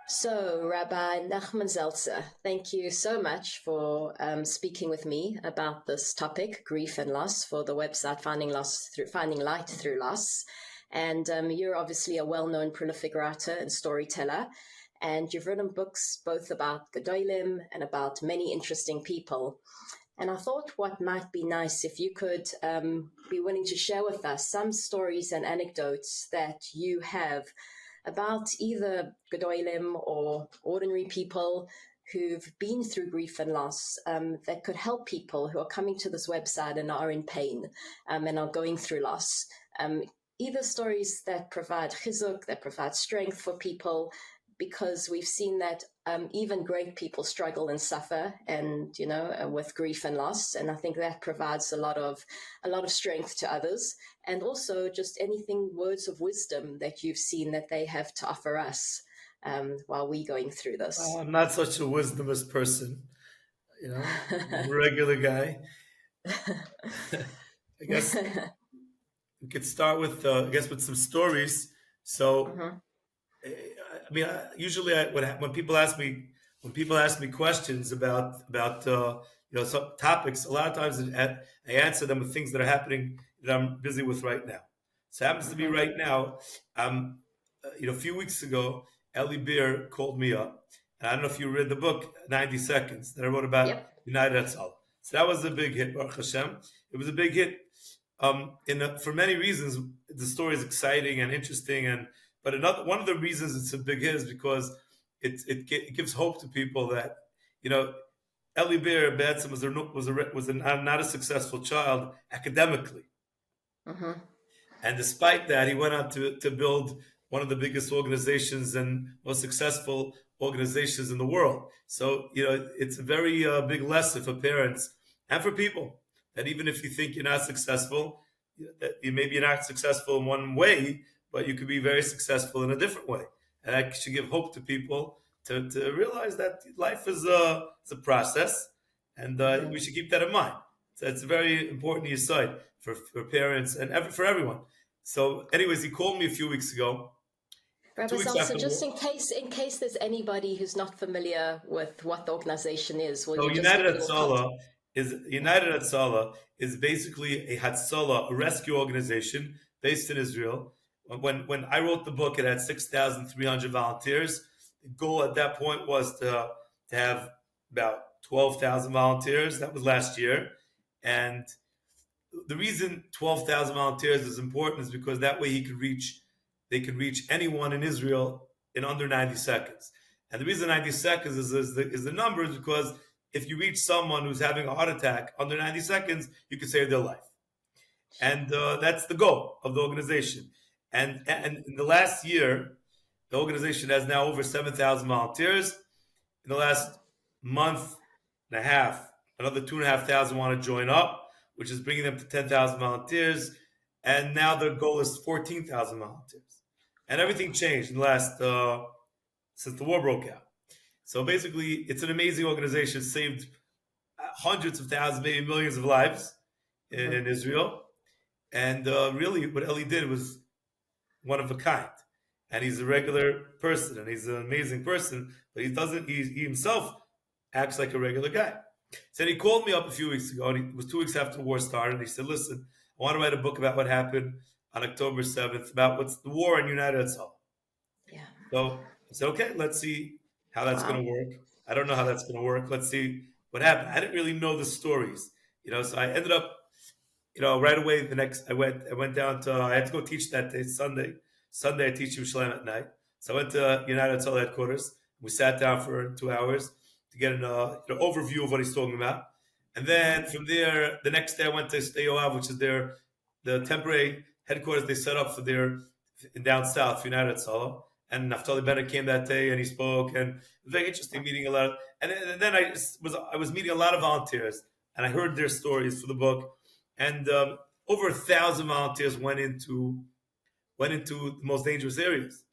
So, Rabbi Nachman Seltzer, thank you so much for speaking with me about this topic, grief and loss, for the website Finding Light Through Loss. And you're obviously a well-known prolific writer and storyteller, and you've written books both about Gedolim and about many interesting people. And I thought what might be nice if you could be willing to share with us some stories and anecdotes that you have about either Gedolim or ordinary people who've been through grief and loss that could help people who are coming to this website and are in pain and are going through loss. Either stories that provide chizuk, that provide strength for people, because we've seen that even great people struggle and suffer, and with grief and loss, and I think that provides a lot of strength to others, and also just anything words of wisdom that you've seen that they have to offer us while we're going through this. I'm not such a wisdomous person, I'm a regular guy. I guess we could start with with some stories. So. I mean, usually when people ask me questions about some topics, a lot of times I answer them with things that are happening that I'm busy with right now. So it happens to be right now. A few weeks ago, Eli Beer called me up, and I don't know if you read the book 90 Seconds that I wrote about United Hatzala. So that was a big hit, Baruch Hashem. It was a big hit for many reasons. The story is exciting and interesting, but one of the reasons it's a big hit is because it gives hope to people that Eli Beer was not a successful child academically, and despite that he went on to build one of the biggest organizations and most successful organizations in the world. So it's a very big lesson for parents and for people that even if you think you're not successful, that maybe you're not successful in one way, but you could be very successful in a different way. And that should give hope to people to realize that life is a process, and we should keep that in mind. So it's a very important aside for parents and for everyone. So anyways, he called me a few weeks ago. Rabbi Seltzer, just in case there's anybody who's not familiar with what the organization is, United Hatzala is basically a Hatzala, a rescue organization based in Israel. When I wrote the book, it had 6,300 volunteers. The goal at that point was to have about 12,000 volunteers. That was last year. And the reason 12,000 volunteers is important is because that way they could reach anyone in Israel in under 90 seconds. And the reason 90 seconds is the number is because if you reach someone who's having a heart attack under 90 seconds, you can save their life. And that's the goal of the organization. And in the last year, the organization has now over 7,000 volunteers. In the last month and a half, another 2,500 want to join up, which is bringing them to 10,000 volunteers. And now their goal is 14,000 volunteers. And everything changed in the last since the war broke out. So basically, it's an amazing organization. Saved hundreds of thousands, maybe millions of lives in Israel. And really, what Eli did was one of a kind, and he's a regular person, and he's an amazing person, but he himself acts like a regular guy. So he called me up a few weeks ago, and it was 2 weeks after the war started, and he said, listen, I want to write a book about what happened on October 7th, about what's the war in United Hatzala. Yeah. So I said, okay, let's see how that's going to work. I don't know how that's going to work. Let's see what happened. I didn't really know the stories, so I ended up right away. I went down to, I had to go teach that day, Sunday I teach Yerushalayim at night. So I went to United Hatzala headquarters. We sat down for 2 hours to get an overview of what he's talking about. And then from there, the next day I went to Yoav, which is the temporary headquarters they set up for down south, United Hatzala. And Naftali Bennett came that day and he spoke, and it was very interesting meeting a lot. And then I was meeting a lot of volunteers, and I heard their stories for the book. And over 1,000 volunteers went into the most dangerous areas.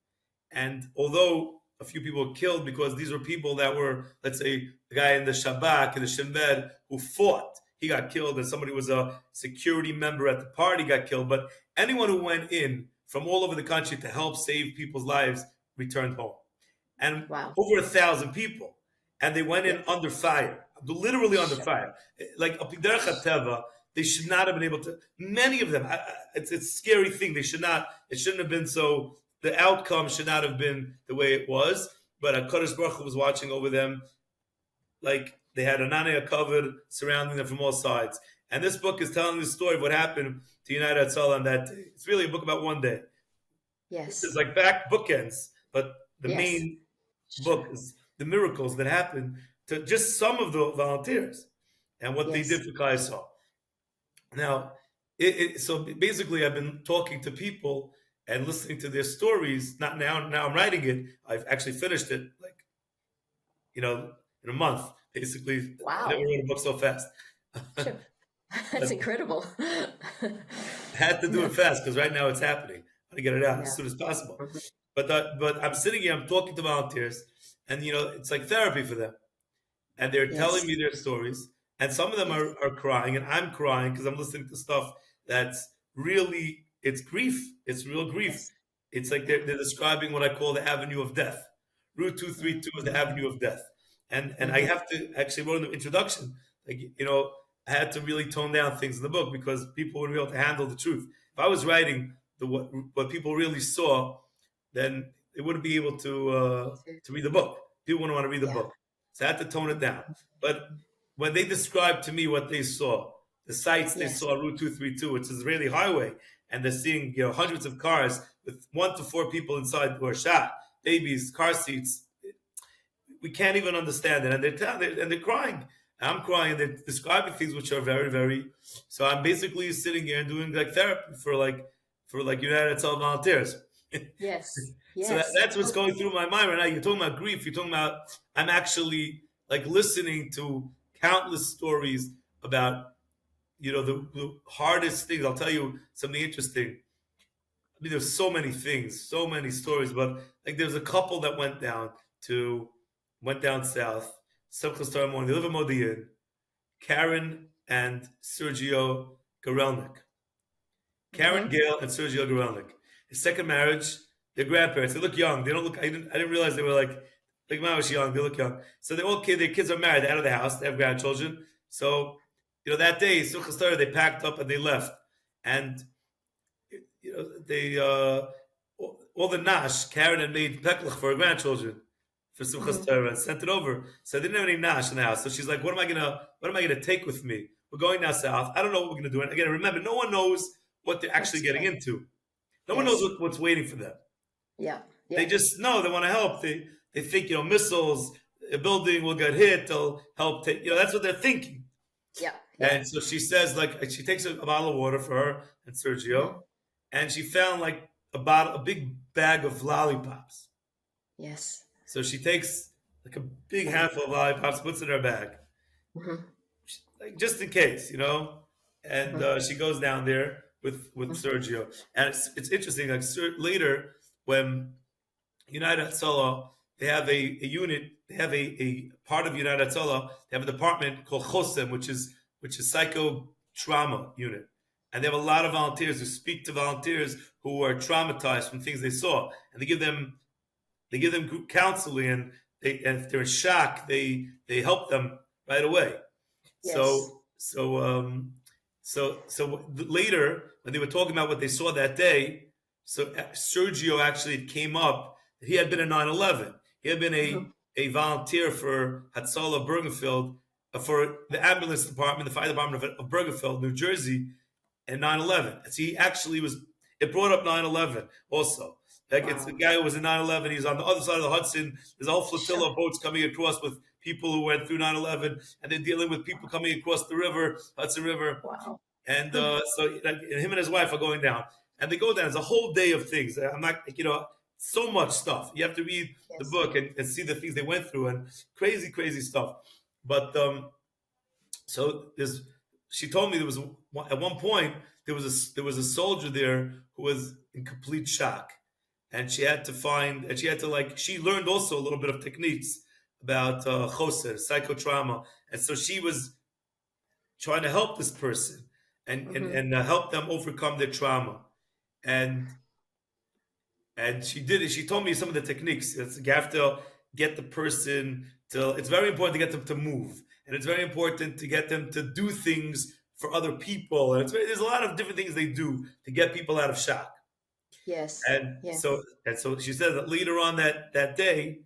And although a few people were killed because these were people that were, let's say, the guy in the Shabak, in the Shin Bet, who fought, he got killed, and somebody was a security member at the party got killed. But anyone who went in from all over the country to help save people's lives returned home. and Wow. over 1,000 people, and they went in under fire, literally under fire. Like up in Derech HaTeva, they should not have been able to. Many of them, it's a scary thing. They should not. It shouldn't have been so. The outcome should not have been the way it was. But HaKadosh Baruch Hu was watching over them, like they had a nanea covered surrounding them from all sides. And this book is telling the story of what happened to United Hatzala on that day. It's really a book about one day. Yes. It's like back bookends, but the Yes. main book is the miracles that happened to just some of the volunteers and what they did for Klal Yisrael. Now, so basically, I've been talking to people and listening to their stories. Not now. Now I'm writing it. I've actually finished it, like, in a month. Basically, Wow. I never wrote a book so fast. Sure. That's incredible. I had to do it fast because right now it's happening. I want to get it out as soon as possible. Mm-hmm. But I'm sitting here. I'm talking to volunteers, and it's like therapy for them, and they're telling me their stories. And some of them are crying, and I'm crying because I'm listening to stuff that's really, it's grief. It's real grief. Yes. It's like they're describing what I call the avenue of death. Route 232 is the avenue of death. And I have to, actually wrote in the introduction, like, I had to really tone down things in the book because people wouldn't be able to handle the truth. If I was writing what people really saw, then they wouldn't be able to read the book. People wouldn't want to read the book. So I had to tone it down. But when they described to me what they saw, the sights they saw, Route 232, it's an Israeli highway, and they're seeing hundreds of cars with 1 to 4 people inside who are shot, babies, car seats. We can't even understand it, and they're crying. I'm crying. They're describing things which are very, very. So I'm basically sitting here and doing like therapy for United Hatzala volunteers. Yes. So that's what's going through my mind right now. You're talking about grief. You're talking about. I'm actually like listening to countless stories about, the hardest things. I'll tell you something interesting. I mean, there's so many things, so many stories, but like there's a couple that went down south. Simchas Torah morning. They live in Modi'in. Karen and Sergio Gorelnik. Karen Gale and Sergio Gorelnik. His second marriage. Their grandparents. They look young. They don't look. I didn't realize they were like mine was young. They look young. So they're all kids. Their kids are married. They're out of the house. They have grandchildren. So that day, Simchas Torah, they packed up and they left. And they all the nash. Karen had made peklach for her grandchildren for Simchas Torah and sent it over. So they didn't have any nash in the house. So she's like, "What am I gonna take with me? We're going now south. I don't know what we're gonna do." And again, remember, no one knows what they're actually getting into. No one knows what's waiting for them. Yeah. They just know they want to help. They think missiles, a building will get hit. They'll help take. That's what they're thinking. Yeah. And so she says, she takes a bottle of water for her and Sergio, and she found like a big bag of lollipops. Yes. So she takes like a big handful of lollipops, puts it in her bag, like just in case, And she goes down there with Sergio, and it's interesting. Like later, when United Hatzala, they have a unit, they have a part of United Hatzala. They have a department called Chosem, which is psycho trauma unit, and they have a lot of volunteers who speak to volunteers who are traumatized from things they saw, and they give them group counseling, and if they're in shock, they help them right away. Yes. So later, when they were talking about what they saw that day, so Sergio actually came up that he had been in 9/11. He had been a volunteer for Hatzala Bergenfield, for the ambulance department, the fire department of Bergenfield, New Jersey, in 9/11. So he actually it brought up 9/11 also. Like it's the guy who was in 9/11. He's on the other side of the Hudson. There's a whole flotilla of boats coming across with people who went through 9/11, and they're dealing with people coming across the river, Hudson River. Wow. And so him and his wife are going down, and they go down. It's a whole day of things. I'm not, so much stuff. You have to read the book and see the things they went through, and crazy, crazy stuff. But so she told me there was at one point there was a soldier there who was in complete shock. And she had to she learned also a little bit of techniques about choser, psychotrauma. And so she was trying to help this person and help them overcome their trauma. And And she did it. She told me some of the techniques. You have to get the person to, it's very important to get them to move. And it's very important to get them to do things for other people. And there's a lot of different things they do to get people out of shock. Yes. And Yes. so she said that later on that day,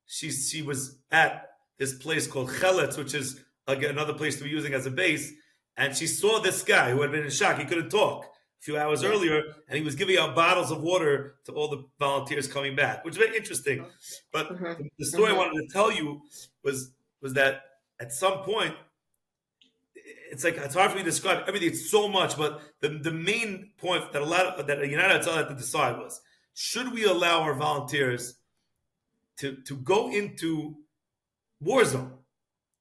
she was at this place called Cheletz, which is like another place to be using as a base. And she saw this guy who had been in shock. He couldn't talk a few hours earlier, and he was giving out bottles of water to all the volunteers coming back, which is very interesting. But the story I wanted to tell you was that at some point, it's like it's hard for me to describe everything. It's so much, but the main point that United Hatzala had to decide was: should we allow our volunteers to go into war zone?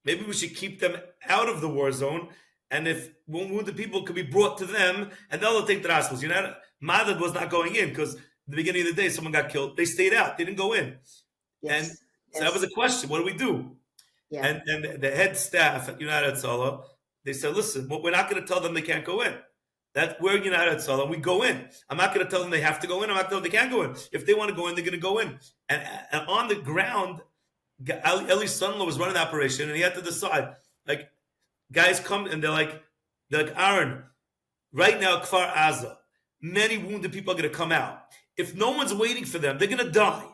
Maybe we should keep them out of the war zone, and if wounded people could be brought to them, and they'll take the hospitals. Madad was not going in because at the beginning of the day someone got killed. They stayed out. They didn't go in. Yes. And so that was a question. What do we do? Yeah. And the head staff at United Hatzala, they said, listen, we're not going to tell them they can't go in. That we're United Hatzala, we go in. I'm not going to tell them they have to go in. I'm not going to tell them they can't go in. If they want to go in, they're going to go in. And on the ground, Eli's son-in-law was running the operation, and he had to decide. Like, guys come and they're like, Aaron, right now, Kfar Aza, many wounded people are going to come out. If no one's waiting for them, they're going to die.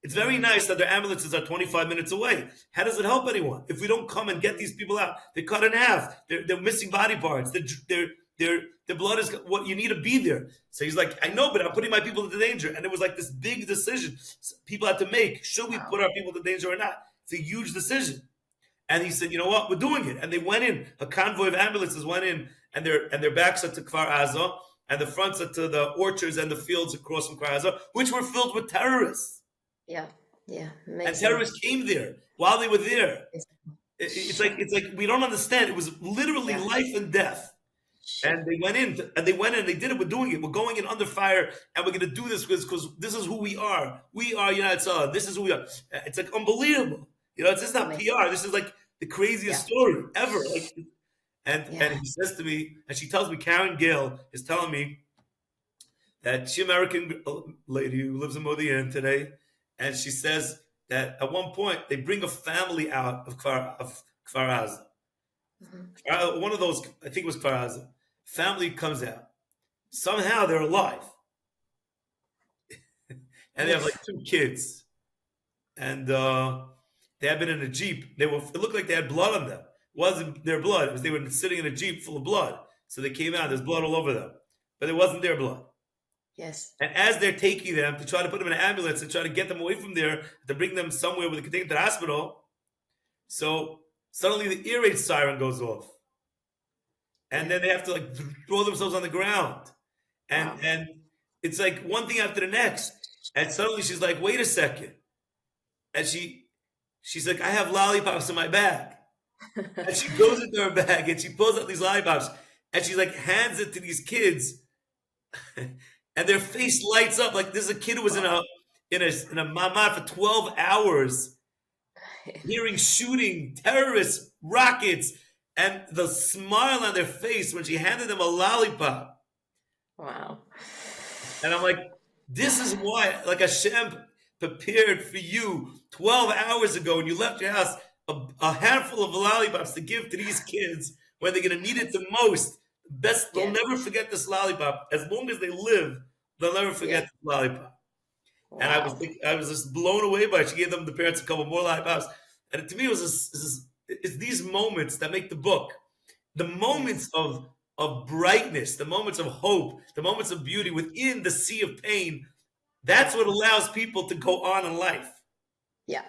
It's very nice that their ambulances are 25 minutes away. How does it help anyone? If we don't come and get these people out, they're cut in half. They're missing body parts. Their blood is what you need to be there. So he's like, I know, but I'm putting my people into danger. And it was like this big decision people had to make. Should we put our people into danger or not? It's a huge decision. And he said, you know what? We're doing it. And they went in. A convoy of ambulances went in, and their backs are to Kfar Aza, and the fronts are to the orchards and the fields across from Kfar Aza, which were filled with terrorists. Yeah. Amazing. And terrorists came there while they were there. It's like we don't understand. It was literally life and death. And they went in, they did it. We're doing it. We're going in under fire, and we're going to do this because this is who we are. We are United Hatzala. This is who we are. It's like unbelievable. It's just not PR. This is like the craziest story ever. And he says to me, and she tells me, Karen Gale is telling me that she's an American lady who lives in Modi'in today. And she says that at one point they bring a family out of Kfar Aza. One of those, I think it was Kfar Aza. Family comes out. Somehow they're alive. And they have like 2 kids. And they had been in a Jeep. It looked like they had blood on them. It wasn't their blood. It was they were sitting in a Jeep full of blood. So they came out. There's blood all over them. But it wasn't their blood. Yes. And as they're taking them to try to put them in an ambulance and try to get them away from there, to bring them somewhere where they can take them to the hospital, so suddenly the ear raid siren goes off. And then they have to like throw themselves on the ground. And it's like one thing after the next. And suddenly she's like, wait a second. And she's like, I have lollipops in my bag. And she goes into her bag and she pulls out these lollipops and she like hands it to these kids. And their face lights up like this is a kid who was in a mamad for 12 hours, hearing shooting, terrorists, rockets, and the smile on their face when she handed them a lollipop. Wow. And I'm like, this is why, like Hashem prepared for you 12 hours ago when you left your house a handful of lollipops to give to these kids when they're going to need it the most. They'll never forget this lollipop. As long as they live, they'll never forget this lollipop. Wow. And I was just blown away by it. She gave them, the parents, a couple more lollipops. And to me, it was it's these moments that make the book. The moments of brightness, the moments of hope, the moments of beauty within the sea of pain. That's what allows people to go on in life. Yeah.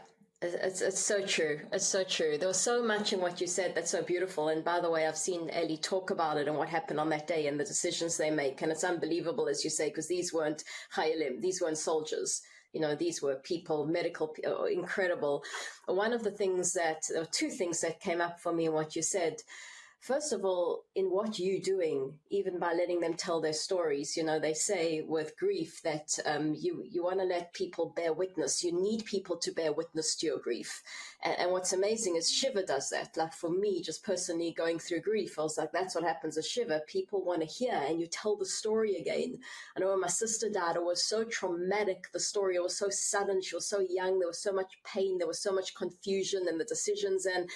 It's so true. It's so true. There was so much in what you said that's so beautiful. And by the way, I've seen Eli talk about it and what happened on that day and the decisions they make. And it's unbelievable, as you say, because these weren't chayalim, these weren't soldiers. These were people, medical, incredible. One of the things or 2 things that came up for me in what you said. first of all, in what you're doing, even by letting them tell their stories, they say with grief that you want to let people bear witness. You need people to bear witness to your grief. And what's amazing is Shiva does that. Like for me, just personally going through grief, I was like, that's what happens at Shiva. People want to hear, and you tell the story again. I know when my sister died, it was so traumatic. The story, it was so sudden. She was so young. There was so much pain. There was so much confusion in the decisions. And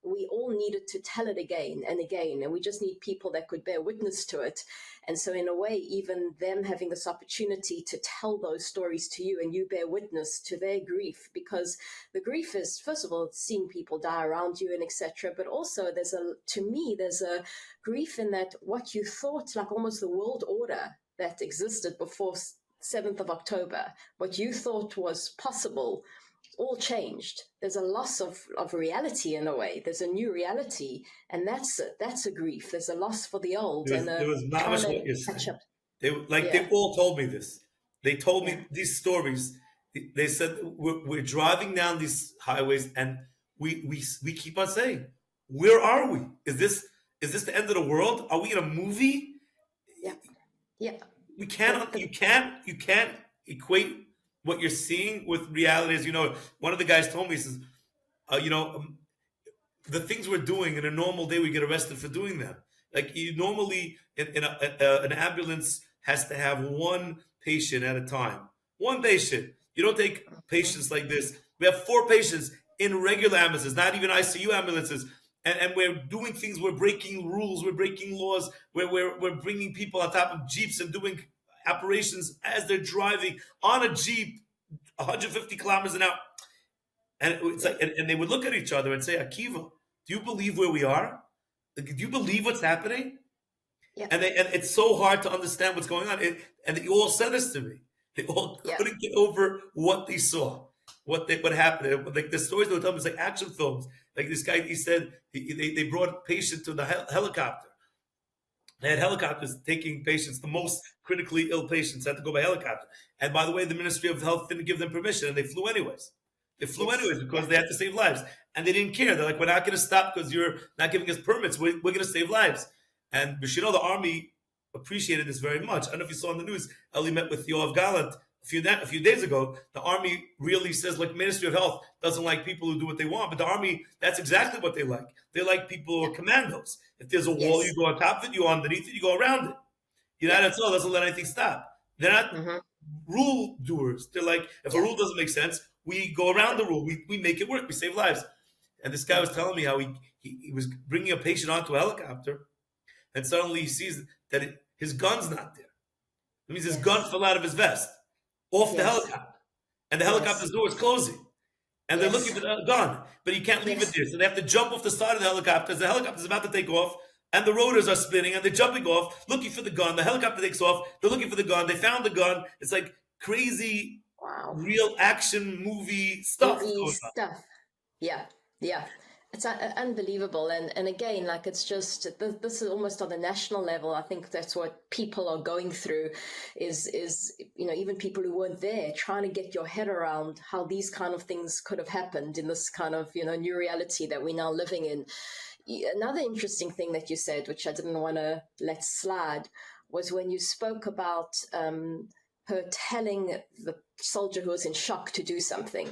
we all needed to tell it again and again, and we just need people that could bear witness to it. And so in a way, even them having this opportunity to tell those stories to you and you bear witness to their grief, because the grief is, first of all, seeing people die around you and etc. But also there's a grief in that what you thought, like almost the world order that existed before 7th of October, what you thought was possible, all changed. There's a loss of reality in a way. There's a new reality, and that's a grief. There's a loss for the old. There was not much what you're saying. They all told me this. They told me these stories. They said we're driving down these highways, and we keep on saying, "Where are we? Is this the end of the world? Are we in a movie?" Yeah. You can't equate what you're seeing with reality. Is one of the guys told me, he says, the things we're doing in a normal day, we get arrested for doing them. Like you normally an ambulance has to have one patient at a time. One patient. You don't take patients like this. We have 4 patients in regular ambulances, not even ICU ambulances. And we're doing things, we're breaking rules, we're breaking laws, we're bringing people on top of Jeeps and doing operations as they're driving on a Jeep 150 kilometers an hour. And it's like, and they would look at each other and say, Akiva, do you believe where we are? Like, do you believe what's happening? Yeah. And it's so hard to understand what's going on. And they all said this to me. They all couldn't get over what they saw, what happened. Like the stories they would tell me, it's like action films. Like this guy, he said they brought a patient to the helicopter. They had helicopters taking patients, the most critically ill patients had to go by helicopter. And by the way, the Ministry of Health didn't give them permission, and they flew anyways. They flew anyways because they had to save lives. And they didn't care. They're like, we're not going to stop because you're not giving us permits. We're going to save lives. And but the army appreciated this very much. I don't know if you saw in the news, Eli met with Yoav Gallant a few days ago. The army really says, like, Ministry of Health doesn't like people who do what they want, but the army, that's exactly what they like. They like people who are commandos. If there's a wall, you go on top of it, you go underneath it, you go around it. United Hatzala doesn't let anything stop. They're not rule doers. They're like, if a rule doesn't make sense, we go around the rule. We make it work. We save lives. And this guy was telling me how he was bringing a patient onto a helicopter, and suddenly he sees that his gun's not there. It means his gun fell out of his vest, off the helicopter. And the helicopter's door is closing. And they're looking for the gun, but he can't leave it there. So they have to jump off the side of the helicopter. The helicopter's about to take off, and the rotors are spinning, and they're jumping off, looking for the gun. The helicopter takes off. They're looking for the gun. They found the gun. It's like crazy, real action movie stuff. Yeah. It's unbelievable. And again, like, it's just, this is almost on the national level. I think that's what people are going through is, even people who weren't there, trying to get your head around how these kind of things could have happened in this kind of, new reality that we're now living in. Another interesting thing that you said, which I didn't want to let slide, was when you spoke about her telling the soldier who was in shock to do something,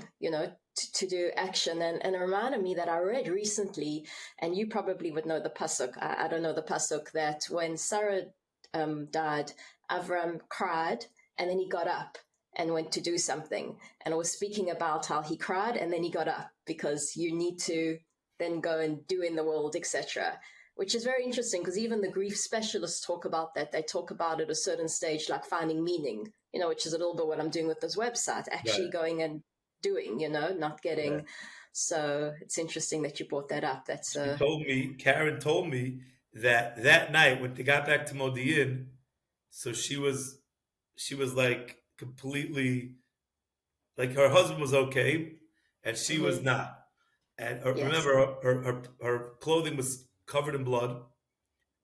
to do action. And it reminded me that I read recently, and you probably would know the pasuk. I don't know the pasuk, that when Sarah died, Avram cried, and then he got up and went to do something. And I was speaking about how he cried and then he got up, because you need to then go and do in the world, etc. Which is very interesting, because even the grief specialists talk about that. They talk about at a certain stage, like finding meaning, which is a little bit what I'm doing with this website, actually going and doing, not getting. So it's interesting that you brought that up. That's Karen told me that night when they got back to Modi'in, so she was like completely, like, her husband was okay and she was not. And remember, her clothing was covered in blood,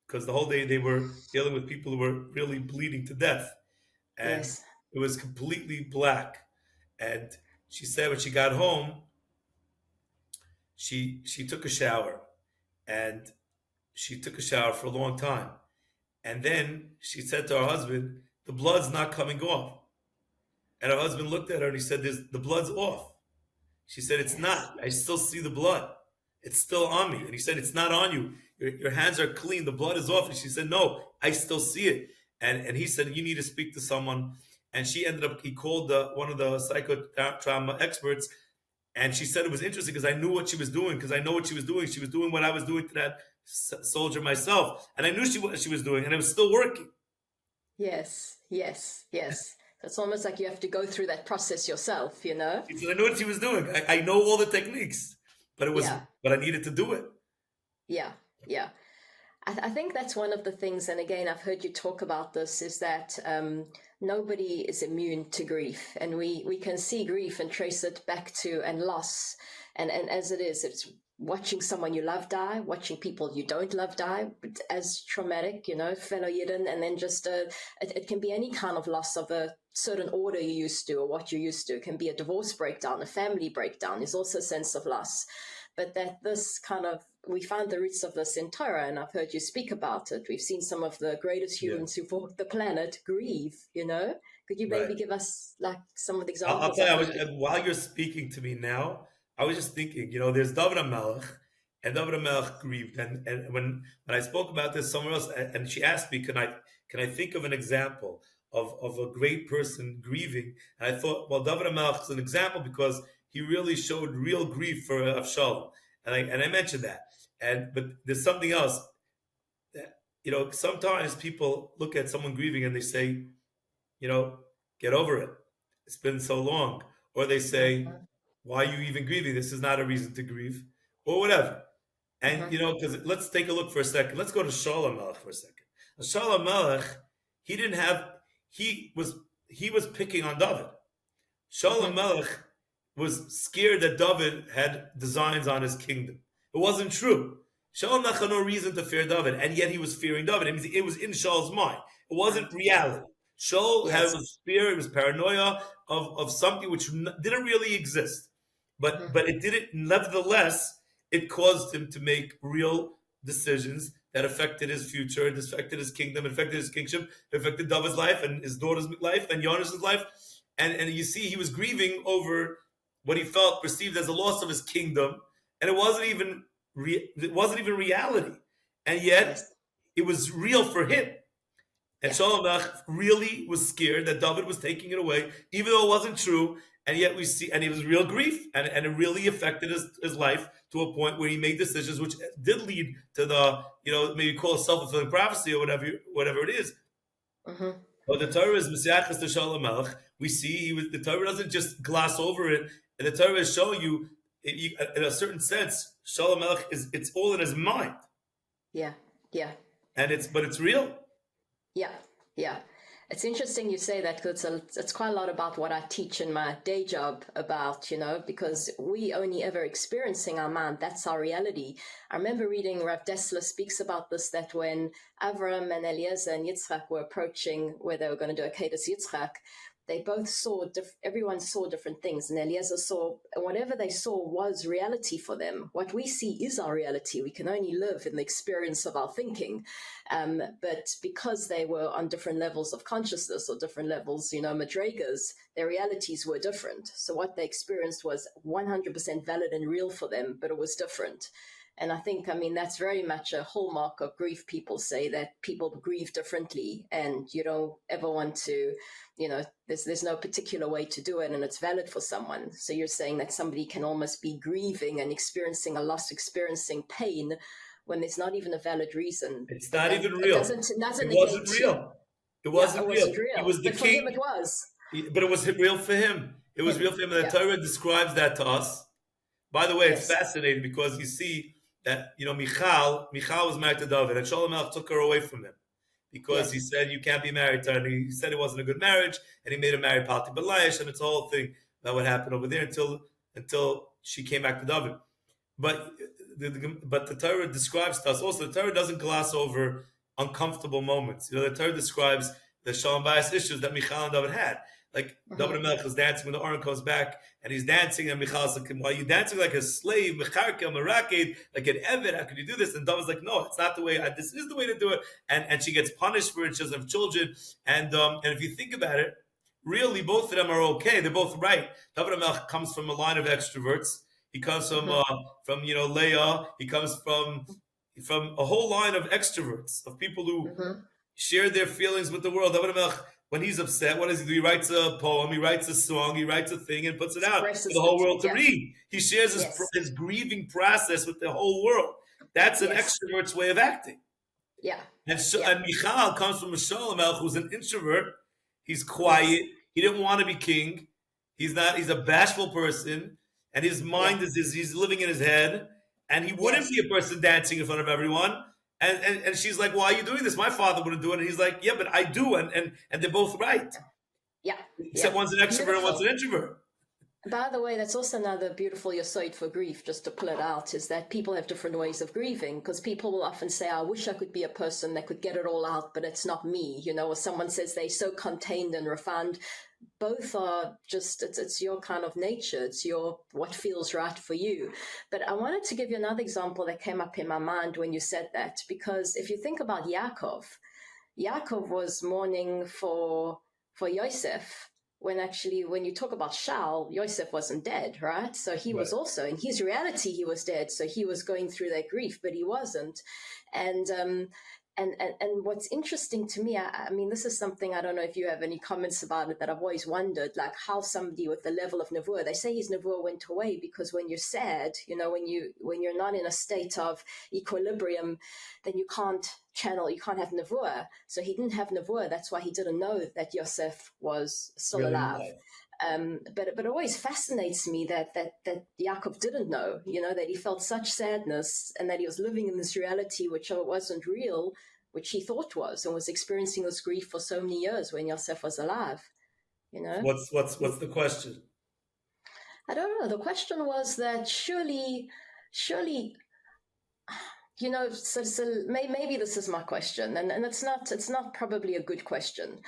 because the whole day they were dealing with people who were really bleeding to death. And it was completely black. And she said when she got home, she took a shower, and she took a shower for a long time. And then she said to her husband, the blood's not coming off. And her husband looked at her and he said, the blood's off. She said, it's not. I still see the blood. It's still on me. And he said, it's not on you. Your hands are clean. The blood is off. And she said, no, I still see it. And he said, you need to speak to someone. And he called one of the psychotrauma experts. And she said it was interesting because I knew what she was doing, because I know what she was doing. She was doing what I was doing to that soldier myself. And I knew what she was doing, and it was still working. Yes. It's almost like you have to go through that process yourself, you know? He said, I knew what she was doing. I know all the techniques, but but I needed to do it. Yeah. I think that's one of the things, and again, I've heard you talk about this, is that nobody is immune to grief, and we can see grief and trace it back to and loss, and as it is, it's watching someone you love die, watching people you don't love die, as traumatic, you know, fellow Yidden, and then just it can be any kind of loss of a certain order you used to or what you used to. It can be a divorce breakdown, a family breakdown. There's also a sense of loss. But that this kind of, we find the roots of this in Torah, and I've heard you speak about it. We've seen some of the greatest humans who've walked the planet grieve, you know? Could you maybe give us like some of the examples? I'll tell you, while you're speaking to me now, I was just thinking, you know, there's David HaMelech, and David HaMelech grieved. And when I spoke about this somewhere else, and she asked me, can I think of an example of a great person grieving? And I thought, well, David HaMelech is an example because he really showed real grief for Avshalom. And I mentioned that. But there's something else that, you know, sometimes people look at someone grieving and they say, you know, get over it. It's been so long. Or they say, why are you even grieving? This is not a reason to grieve, or whatever. And, you know, because let's take a look for a second. Let's go to Shaul HaMelech for a second. Shaul HaMelech, he was picking on David. Shaul HaMelech was scared that David had designs on his kingdom. It wasn't true. Shaul HaMelech had no reason to fear David, and yet he was fearing David. It was in Shaul's mind. It wasn't reality. Shaul had fear, it was paranoia of something which didn't really exist. But it didn't, nevertheless, it caused him to make real decisions that affected his future, it affected his kingdom, it affected his kingship, it affected David's life and his daughter's life and Jonas's life. And you see, he was grieving over what he felt perceived as a loss of his kingdom, and it wasn't even reality, and yet it was real for him. And Shaul HaMelech really was scared that David was taking it away, even though it wasn't true. And yet we see, and it was real grief, and it really affected his life to a point where he made decisions which did lead to the, you know, maybe call it self-fulfilling prophecy or whatever it is. But the Torah is Messiachas to Shaul HaMelech. We see the Torah doesn't just gloss over it, and the Torah is showing you, in a certain sense, Shaul HaMelech it's all in his mind. Yeah. And it's real. Yeah. It's interesting you say that, because it's quite a lot about what I teach in my day job about, you know, because we only ever experiencing our mind. That's our reality. I remember reading Rav Dessler speaks about this, that when Avram and Eliezer and Yitzchak were approaching where they were going to do a Kedas Yitzchak, they both saw, everyone saw different things. And Eliezer saw, whatever they saw was reality for them. What we see is our reality. We can only live in the experience of our thinking. But because they were on different levels of consciousness or different levels, you know, madrigas, their realities were different. So what they experienced was 100% valid and real for them, but it was different. And I think, that's very much a hallmark of grief. People say that people grieve differently, and you don't ever want to, you know, there's no particular way to do it, and it's valid for someone. So you're saying that somebody can almost be grieving and experiencing a loss, experiencing pain, when there's not even a valid reason. It's not even real. It wasn't real. It wasn't real. It was the king. For him it was. But it was real for him. It was real for him. And the Torah describes that to us. By the way, it's fascinating because you see that, you know, Michal was married to David, and Shaul HaMelech took her away from him because he said, you can't be married to her. And he said it wasn't a good marriage, and he made her marry Palti Balayish, and it's a whole thing that would happen over there until she came back to David. But the Torah describes to us also, the Torah doesn't gloss over uncomfortable moments. You know, the Torah describes the Shalom Bayis issues that Michal and David had. Like David Melech is dancing when the Aron comes back, and he's dancing, and Michal's like, "Why are you dancing like a slave, mecharkel, meraked, like an eved? How could you do this?" And David's like, "No, it's not the way. This is the way to do it." And she gets punished for it. She doesn't have children. And if you think about it, really, both of them are okay. They're both right. David Melech comes from a line of extroverts. He comes from Leah. He comes from a whole line of extroverts, of people who share their feelings with the world. David Melech, when he's upset, what does he do? He writes a poem, he writes a song, he writes a thing and puts it out for the whole world to read. He shares his grieving process with the whole world. That's an extrovert's way of acting. Yeah. And Michal comes from a Shalom Melech, who's an introvert. He's quiet. He didn't want to be king. He's a bashful person. And his mind he's living in his head. And he wouldn't be a person dancing in front of everyone. And she's like, "Why are you doing this? My father wouldn't do it." And he's like, "Yeah, but I do." And they're both right. Yeah. Except one's an extrovert and one's an introvert. By the way, that's also another beautiful yesod for grief, just to pull it out, is that people have different ways of grieving, because people will often say, "I wish I could be a person that could get it all out, but it's not me," or someone says they're so contained and refined. Both are just, it's your kind of nature. It's what feels right for you. But I wanted to give you another example that came up in my mind when you said that, because if you think about Yaakov was mourning for Yosef, when you talk about Shaul, Yosef wasn't dead, right? So he was also, in his reality, he was dead. So he was going through that grief, but he wasn't. And what's interesting to me, I mean, this is something, I don't know if you have any comments about it, that I've always wondered, like how somebody with the level of nevuah, they say his nevuah went away because when you're sad, when you're not in a state of equilibrium, then you can't have nevuah. So he didn't have nevuah. That's why he didn't know that Yosef was still alive. But it always fascinates me that Yaakov didn't know, that he felt such sadness and that he was living in this reality which wasn't real, which he thought was, and was experiencing this grief for so many years when Yosef was alive. What's the question? I don't know. The question was that surely, so maybe this is my question, and it's not probably a good question,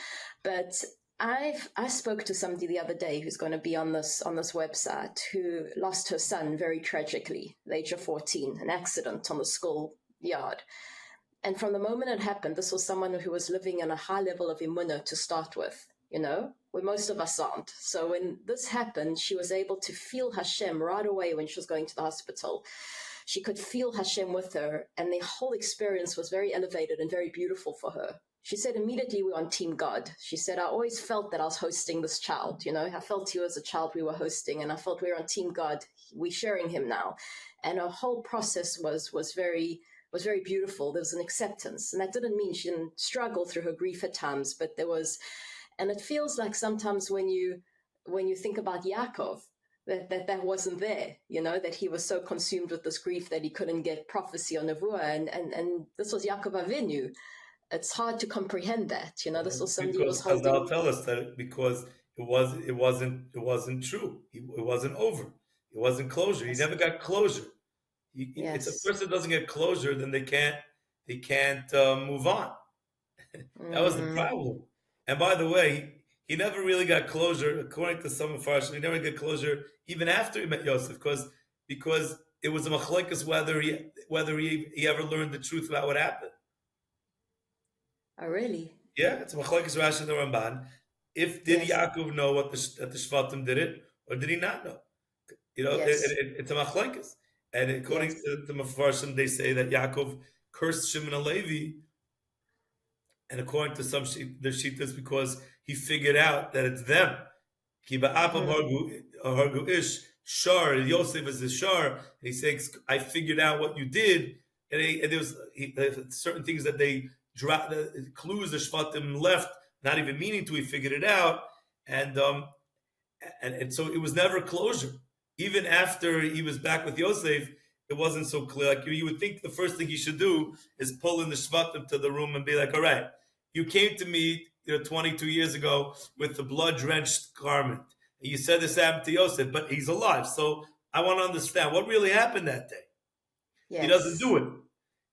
but I spoke to somebody the other day who's going to be on this website, who lost her son very tragically at the age of 14, an accident on the school yard. And from the moment it happened, this was someone who was living in a high level of emunah to start with, where most of us aren't. So when this happened, she was able to feel Hashem right away when she was going to the hospital. She could feel Hashem with her, and the whole experience was very elevated and very beautiful for her. She said immediately we were on Team God. She said, "I always felt that I was hosting this child. I felt he was a child we were hosting, and I felt we were on Team God. We're sharing him now." And her whole process was very beautiful. There was an acceptance, and that didn't mean she didn't struggle through her grief at times, but there was, and it feels like sometimes when you think about Yaakov, that wasn't there, that he was so consumed with this grief that he couldn't get prophecy or nevuah, and this was Yaakov Avinu. It's hard to comprehend that, this was somebody who was holding. Because I'll tell us that because it wasn't true. It wasn't over. It wasn't closure. He never got closure. It's a person doesn't get closure, then they can't move on. That was the problem. And by the way, he never really got closure, according to some of us. He never got closure even after he met Yosef, because it was a machlokes whether he ever learned the truth about what happened. Oh, really? Yeah, it's a machlokes Rashi and the Ramban. Did Yaakov know that the Shvatim did it, or did he not know? It's a machlokes. And according to the Mefarshim, they say that Yaakov cursed Shimon and Levi, and according to some their shittas, because he figured out that it's them. Ki ba'apam hargu ish shar. Yosef is a shar, and he says, "I figured out what you did." And there was certain things that they dropped, the clues the Shvatim left, not even meaning to. He figured it out, and so it was never closure. Even after he was back with Yosef, it wasn't so clear. Like you would think the first thing he should do is pull in the Shvatim to the room and be like, "All right, you came to me 22 years ago with the blood-drenched garment. And you said this happened to Yosef, but he's alive. So I want to understand what really happened that day." Yes. He doesn't do it.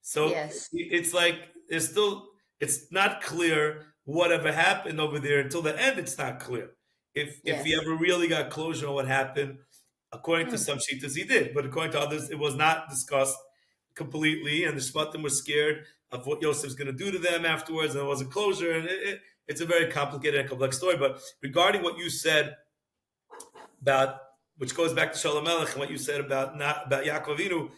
So it's like it's not clear whatever happened over there until the end. It's not clear. if he ever really got closure on what happened. According to some shittas, he did, but according to others, it was not discussed completely, and the Shvatim were scared of what Yosef's going to do to them afterwards, and there wasn't closure, and it's a very complicated and complex story. But regarding what you said about, which goes back to Shalom Melech, and what you said about Yaakov Avinu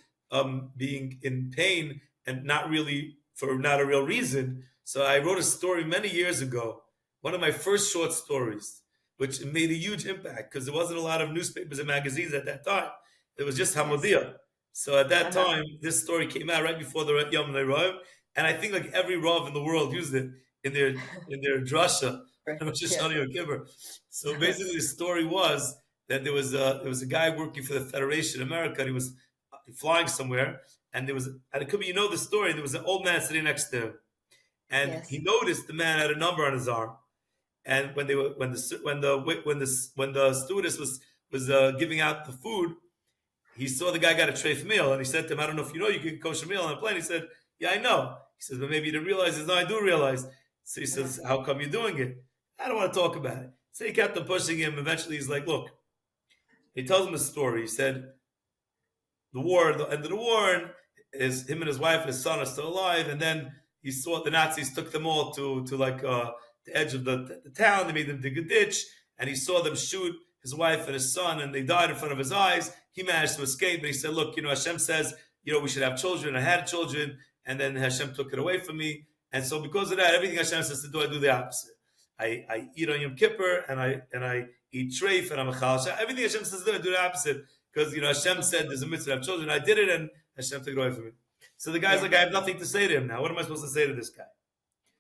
being in pain and not really for not a real reason. So I wrote a story many years ago, one of my first short stories, which made a huge impact because there wasn't a lot of newspapers and magazines at that time. It was just Hamodia. So at that time, this story came out right before the Yom Le'Roim, and I think like every Rav in the world used it in their drasha. So basically, the story was that there was a guy working for the Federation of America, and he was flying somewhere, and it could be the story. There was an old man sitting next to him, and he noticed the man had a number on his arm. And when the stewardess was giving out the food, he saw the guy got a treif meal, and he said to him, "I don't know if you know you can kosher meal on a plane." He said, "Yeah, I know." He says, "But maybe you didn't realize." He says, "No, I do realize." So he says, "How come you're doing it?" "I don't want to talk about it." So he kept on pushing him. Eventually, he's like, "Look." He tells him a story. He said, the end of the war, and him and his wife and his son are still alive, and then he saw the Nazis took them all to the edge of the town. They made them dig a ditch, and he saw them shoot his wife and his son, and they died in front of his eyes. He managed to escape, but he said, "Look, Hashem says, we should have children. I had children, and then Hashem took it away from me. And so because of that, everything Hashem says to do, I do the opposite. I eat on Yom Kippur, and I eat treif, and I'm a chal. Everything Hashem says to do, I do the opposite. Because, Hashem said there's a mitzvah to have children. I did it, and Hashem took it away from me." So the guy's like, "I have nothing to say to him now. What am I supposed to say to this guy?"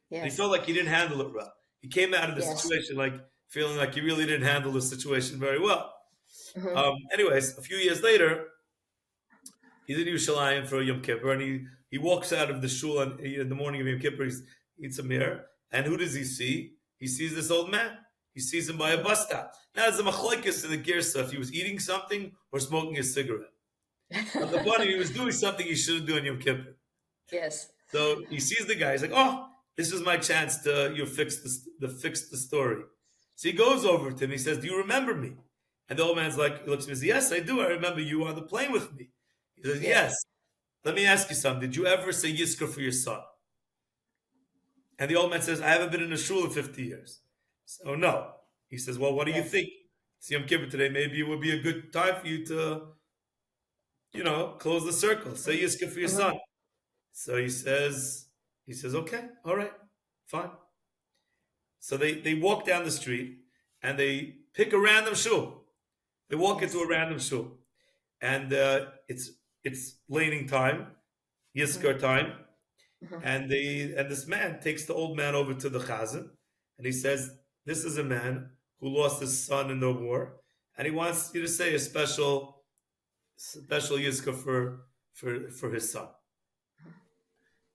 He felt like he didn't handle it well. He came out of the situation feeling like he really didn't handle the situation very well. Anyways, a few years later, he's in Yerushalayim for Yom Kippur, and he walks out of the shul in the morning of Yom Kippur. He eats a mir, and who does he see? He sees this old man. He sees him by a bus stop. Now, there's a machlokes in the girsa if he was eating something or smoking a cigarette. But the point, he was doing something he shouldn't do in Yom Kippur. Yes. So he sees the guy. He's like, "Oh, this is my chance to fix the story." So he goes over to him. He says, "Do you remember me?" And the old man's like, he looks at him and says, "Yes, I do. I remember you on the plane with me." He says, "Yes. Let me ask you something. Did you ever say Yizkor for your son?" And the old man says, "I haven't been in a shul in 50 years. So no." He says, "Well, what do you think? It's Yom Kippur today. Maybe it would be a good time for you to, close the circle. Say Yizkor for your son." So he says, "Okay, all right, fine." So they walk down the street and they pick a random shul. They walk into a random shul, and it's laning time, Yizkor time, and this man takes the old man over to the chazan, and he says, "This is a man who lost his son in the war, and he wants you to say a special Yizkor for his son."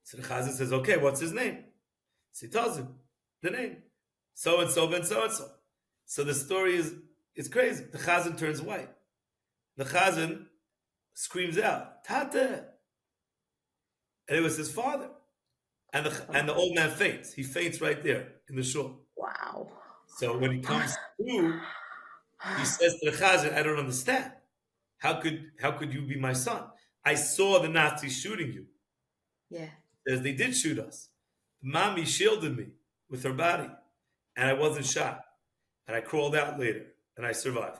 So the chazan says, "Okay, what's his name?" So he tells him the name, so and so and so and so. So the story it's crazy. The chazan turns white. The chazan screams out, "Tate!" And it was his father. And the old man faints. He faints right there in the shul. Wow. So when he comes through, he says to the chazan, "I don't understand. How could you be my son? I saw the Nazis shooting you." Yeah. He says, "They did shoot us. Mommy shielded me with her body, and I wasn't shot. And I crawled out later, and I survived."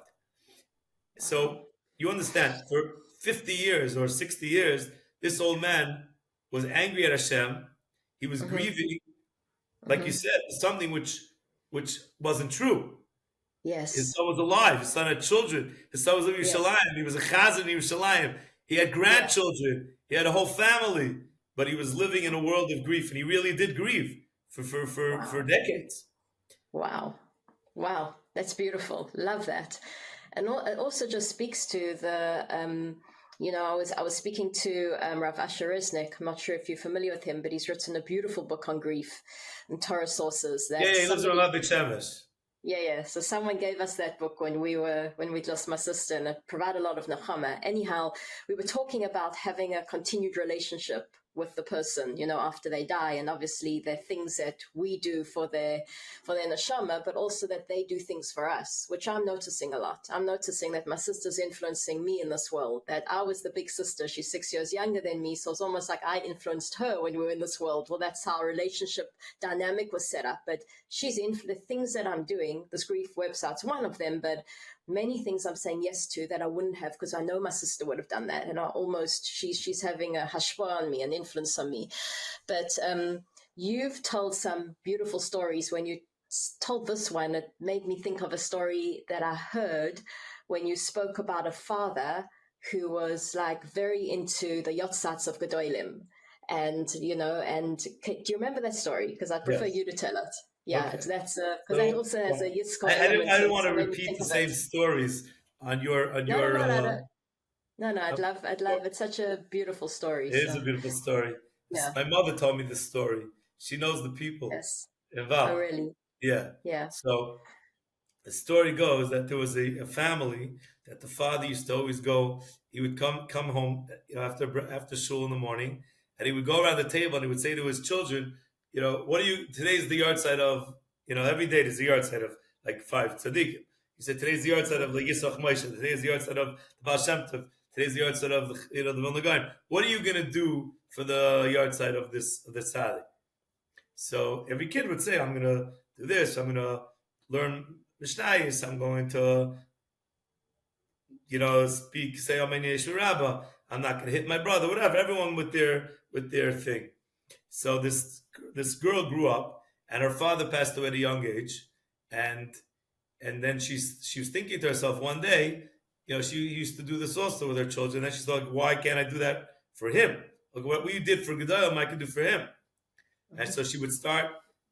So you understand, for 50 years or 60 years, this old man was angry at Hashem. He was grieving, like you said, something which wasn't true. Yes. His son was alive. His son had children. His son was in Yerushalayim. He was a chazan in Yerushalayim. He had grandchildren. He had a whole family. But he was living in a world of grief, and he really did grieve for decades. Wow. That's beautiful. Love that. And it also just speaks to the, I was speaking to Rav Asher Resnick. I'm not sure if you're familiar with him, but he's written a beautiful book on grief and Torah sources. He lives in Rav Shemesh. Yeah. So someone gave us that book when we lost my sister, and it provided a lot of nechama. Anyhow, we were talking about having a continued relationship with the person, after they die. And obviously they're things that we do for their nechama, but also that they do things for us, which I'm noticing a lot. I'm noticing that my sister's influencing me in this world, that I was the big sister. She's 6 years younger than me. So it's almost like I influenced her when we were in this world. Well, that's how our relationship dynamic was set up. But she's the things that I'm doing, this grief website's one of them, but many things I'm saying yes to that I wouldn't have, because I know my sister would have done that. And she's having a hashpah on me, an influence on me. But you've told some beautiful stories. When you told this one, it made me think of a story that I heard when you spoke about a father who was like very into the yotzats of Gedolim. And, do you remember that story? Because I'd prefer you to tell it. Yeah, Okay. that's because that also has a yitzchak. I don't want to repeat the same stories on your. No, I'd love. It's such a beautiful story. It is a beautiful story. Yeah. My mother told me this story. She knows the people involved. Oh, really? Yeah. Yeah. So the story goes that there was a family that the father used to always go. He would come home, after shul in the morning, and he would go around the table and he would say to his children, what do you? Today's the yard side of. Every day there's the yard side of like 5 tzaddikim. He said today's the yard side of the Yisach Moshe. Today's the yard side of the Baal Shem Tov. Today's the yard side of the Vilna Gaon. What are you gonna do for the yard side of this tzaddik? So every kid would say, I'm gonna do this. I'm gonna learn Mishnayos. I'm going to, say Amen Yeshu Rabbah. I'm not gonna hit my brother. Whatever. Everyone with their thing. So this girl grew up, and her father passed away at a young age, and then she was thinking to herself one day, she used to do this also with her children. And then she's like, why can't I do that for him? Look, what you did for Gedolim, I can do for him. Mm-hmm. And so she would start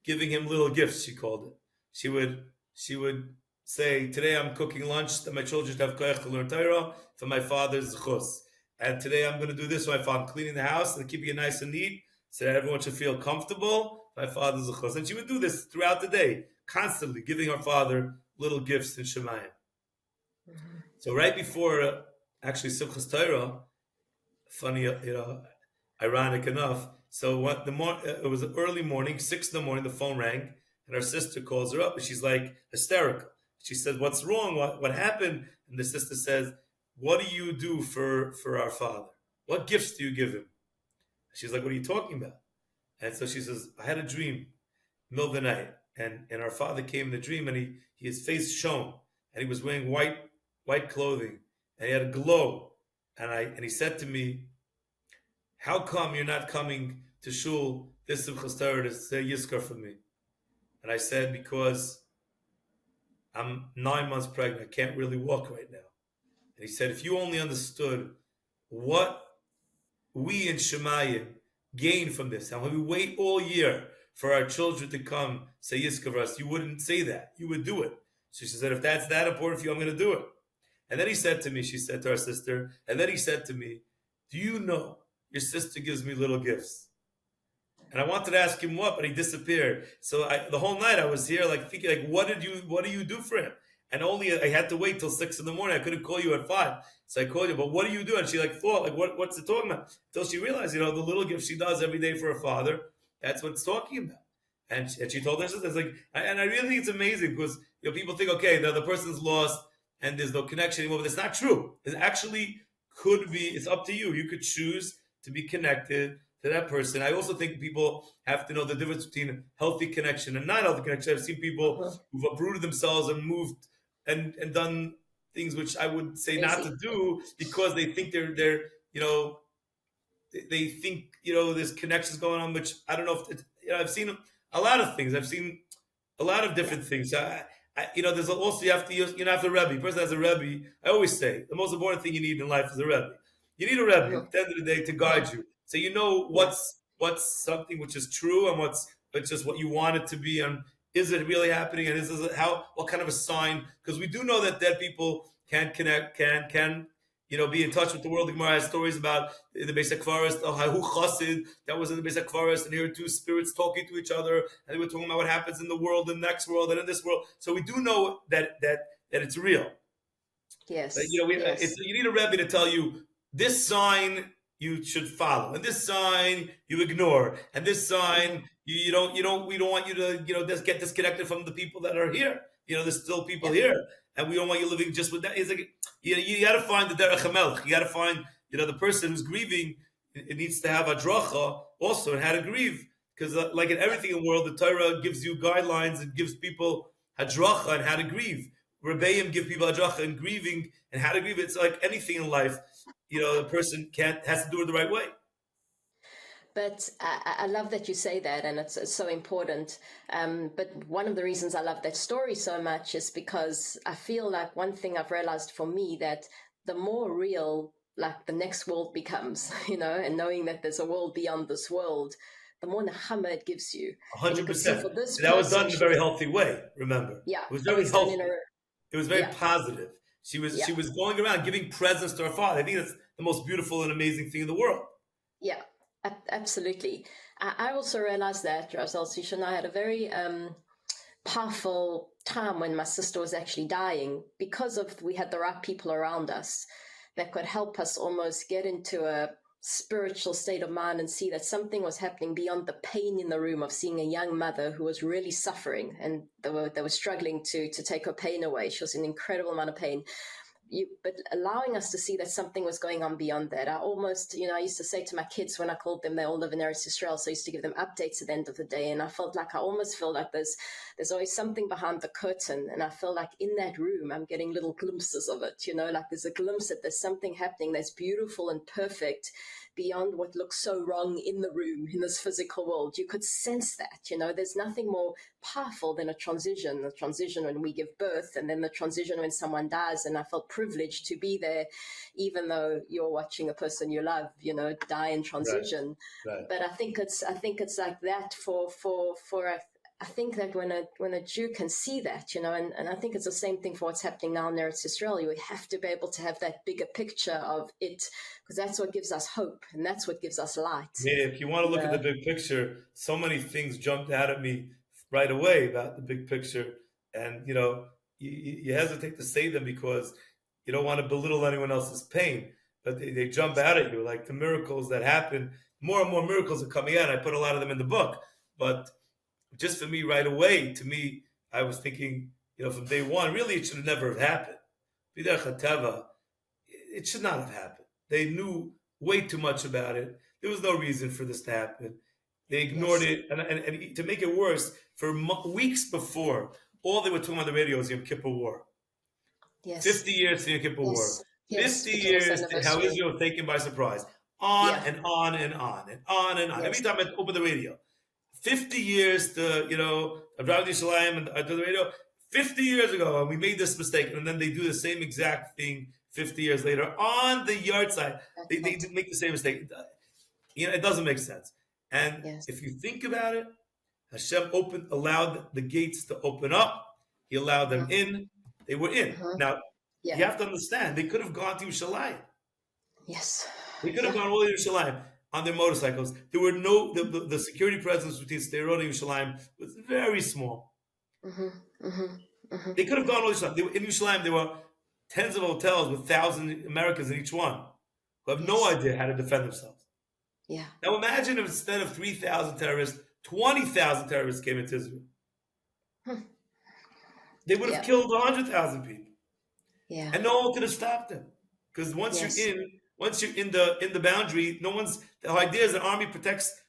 giving him little gifts. She called it. She would say, today I'm cooking lunch that my children have koyach to learn Torah for my father's zechus. And today I'm going to do this for my father. I'm cleaning the house and keeping it nice and neat so that everyone should feel comfortable. My father's zechus. And she would do this throughout the day, constantly giving her father little gifts in Shemayim. Mm-hmm. So right before, actually, Simchas Torah, funny, ironic enough. So it was an early morning, 6 in the the phone rang, and her sister calls her up, and she's like hysterical. She said, "What's wrong? What happened?" And the sister says, "What do you do for our father? What gifts do you give him?" She's like, "What are you talking about?" And so she says, "I had a dream, middle of the night, and our father came in the dream, and his face shone, and he was wearing white clothing, and he had a glow, and he said to me, 'How come you're not coming to shul this Simchas Torah to say Yizkar for me?' And I said, 'Because I'm 9 months pregnant. I can't really walk right now.' And he said, 'If you only understood what we in Shemayim gain from this, and when we wait all year for our children to come say Yizkar for us, you wouldn't say that. You would do it.' So she said, 'If that's that important for you, I'm going to do it.' And then he said to me, she said to our sister, and then he said to me, 'Do you know your sister gives me little gifts?' And I wanted to ask him what, but he disappeared. So the whole night I was here thinking, what do you do for him? And only I had to wait till 6 in the morning. I couldn't call you at 5. So I called you, but what do you do? And she thought, what's it talking about? Until she realized, the little gifts she does every day for her father, that's what it's talking about. And she told her sister, and I really think it's amazing because people think, okay, the person's lost and there's no connection anymore, but it's not true. It actually could be, it's up to you. You could choose to be connected to that person. I also think people have to know the difference between healthy connection and not healthy connection. I've seen people who've uprooted themselves and moved and done things which I would say not to do because they think they're they think there's connections going on, which I don't know if I've seen a lot of things. I've seen a lot of different things. There's also you have the Rebbe. A person has a Rebbe. I always say the most important thing you need in life is a Rebbe. You need a Rebbe at the end of the day to guide you, so what's something which is true and what's just what you want it to be, and is it really happening, and what kind of a sign? Because we do know that dead people can connect, can be in touch with the world. The Gemara has stories about the Beis HaKvaros, the Hahu Chassid that was in the Beis HaKvaros, and here are two spirits talking to each other, and they were talking about what happens in the world, in the next world, and in this world. So we do know that it's real. Yes. You need a Rebbe to tell you this sign you should follow, and this sign you ignore, and this sign we don't want you to just get disconnected from the people that are here. There's still people here, and we don't want you living just with that. It's like you got to find the derech hamelech. You got to find the person who's grieving. It needs to have a dracha also and how to grieve, because like in everything in the world, the Torah gives you guidelines and gives people hadracha and how to grieve. Rebbeim give people hadracha and grieving and how to grieve. It's like anything in life, the person has to do it the right way. But I love that you say that, and it's so important. But one of the reasons I love that story so much is because I feel like one thing I've realized for me, that the more real like the next world becomes, and knowing that there's a world beyond this world, the more nechama it gives you. 100%. That was done in a very healthy way, remember? Yeah. It was very healthy. It was very positive. She was going around giving presents to her father. I think that's the most beautiful and amazing thing in the world. Yeah, absolutely. I also realized that, Seltzer and I had a very powerful time when my sister was actually dying, because we had the right people around us that could help us almost get into a spiritual state of mind and see that something was happening beyond the pain in the room of seeing a young mother who was really suffering, and they were struggling to take her pain away. She was in an incredible amount of pain. But allowing us to see that something was going on beyond that. I almost, I used to say to my kids when I called them, they all live in Eretz Yisrael, so I used to give them updates at the end of the day, and I almost feel like there's always something behind the curtain, and I feel like in that room I'm getting little glimpses of it, like there's a glimpse that there's something happening that's beautiful and perfect beyond what looks so wrong in the room, in this physical world. You could sense that, there's nothing more powerful than a transition when we give birth, and then the transition when someone dies. And I felt privileged to be there, even though you're watching a person you love, die in transition. Right. But I think it's like that I think that when a Jew can see that, and I think it's the same thing for what's happening now in Eretz Yisrael, you have to be able to have that bigger picture of it, because that's what gives us hope, and that's what gives us light. Yeah, if you want to look at the big picture, so many things jumped out at me right away about the big picture, and you hesitate to say them because you don't want to belittle anyone else's pain, but they jump out at you, like the miracles that happen. More and more miracles are coming out. I put a lot of them in the book, but just for me right away, I was thinking, from day one, really it should have never have happened. It should not have happened. They knew way too much about it. There was no reason for this to happen. They ignored it. And to make it worse, for weeks before, all they were talking on the radio was Yom Kippur War. Yes. 50 years to Yom Kippur War. 50 years to how Israel was taken by surprise. On and on and on and on and on. Yes. Every time I open the radio, 50 years to, Rabbi Nachman and to the radio, 50 years ago, and we made this mistake. And then they do the same exact thing 50 years later on the yard side. They make the same mistake. It doesn't make sense. And if you think about it, Hashem allowed the gates to open up. He allowed them in. They were in. Now, you have to understand, they could have gone to Yerushalayim. Yes. They could have gone all the way to Yerushalayim on their motorcycles. There were the security presence between Sderot and Yerushalayim was very small. They could have gone all the way. In Yerushalayim, there were tens of hotels with 1,000 Americans in each one who have no idea how to defend themselves. Yeah. Now imagine if instead of 3,000 terrorists, 20,000 terrorists came into Israel. They would have killed 100,000 people. Yeah. And no one could have stopped them. Because once you're in the boundary, the idea is the army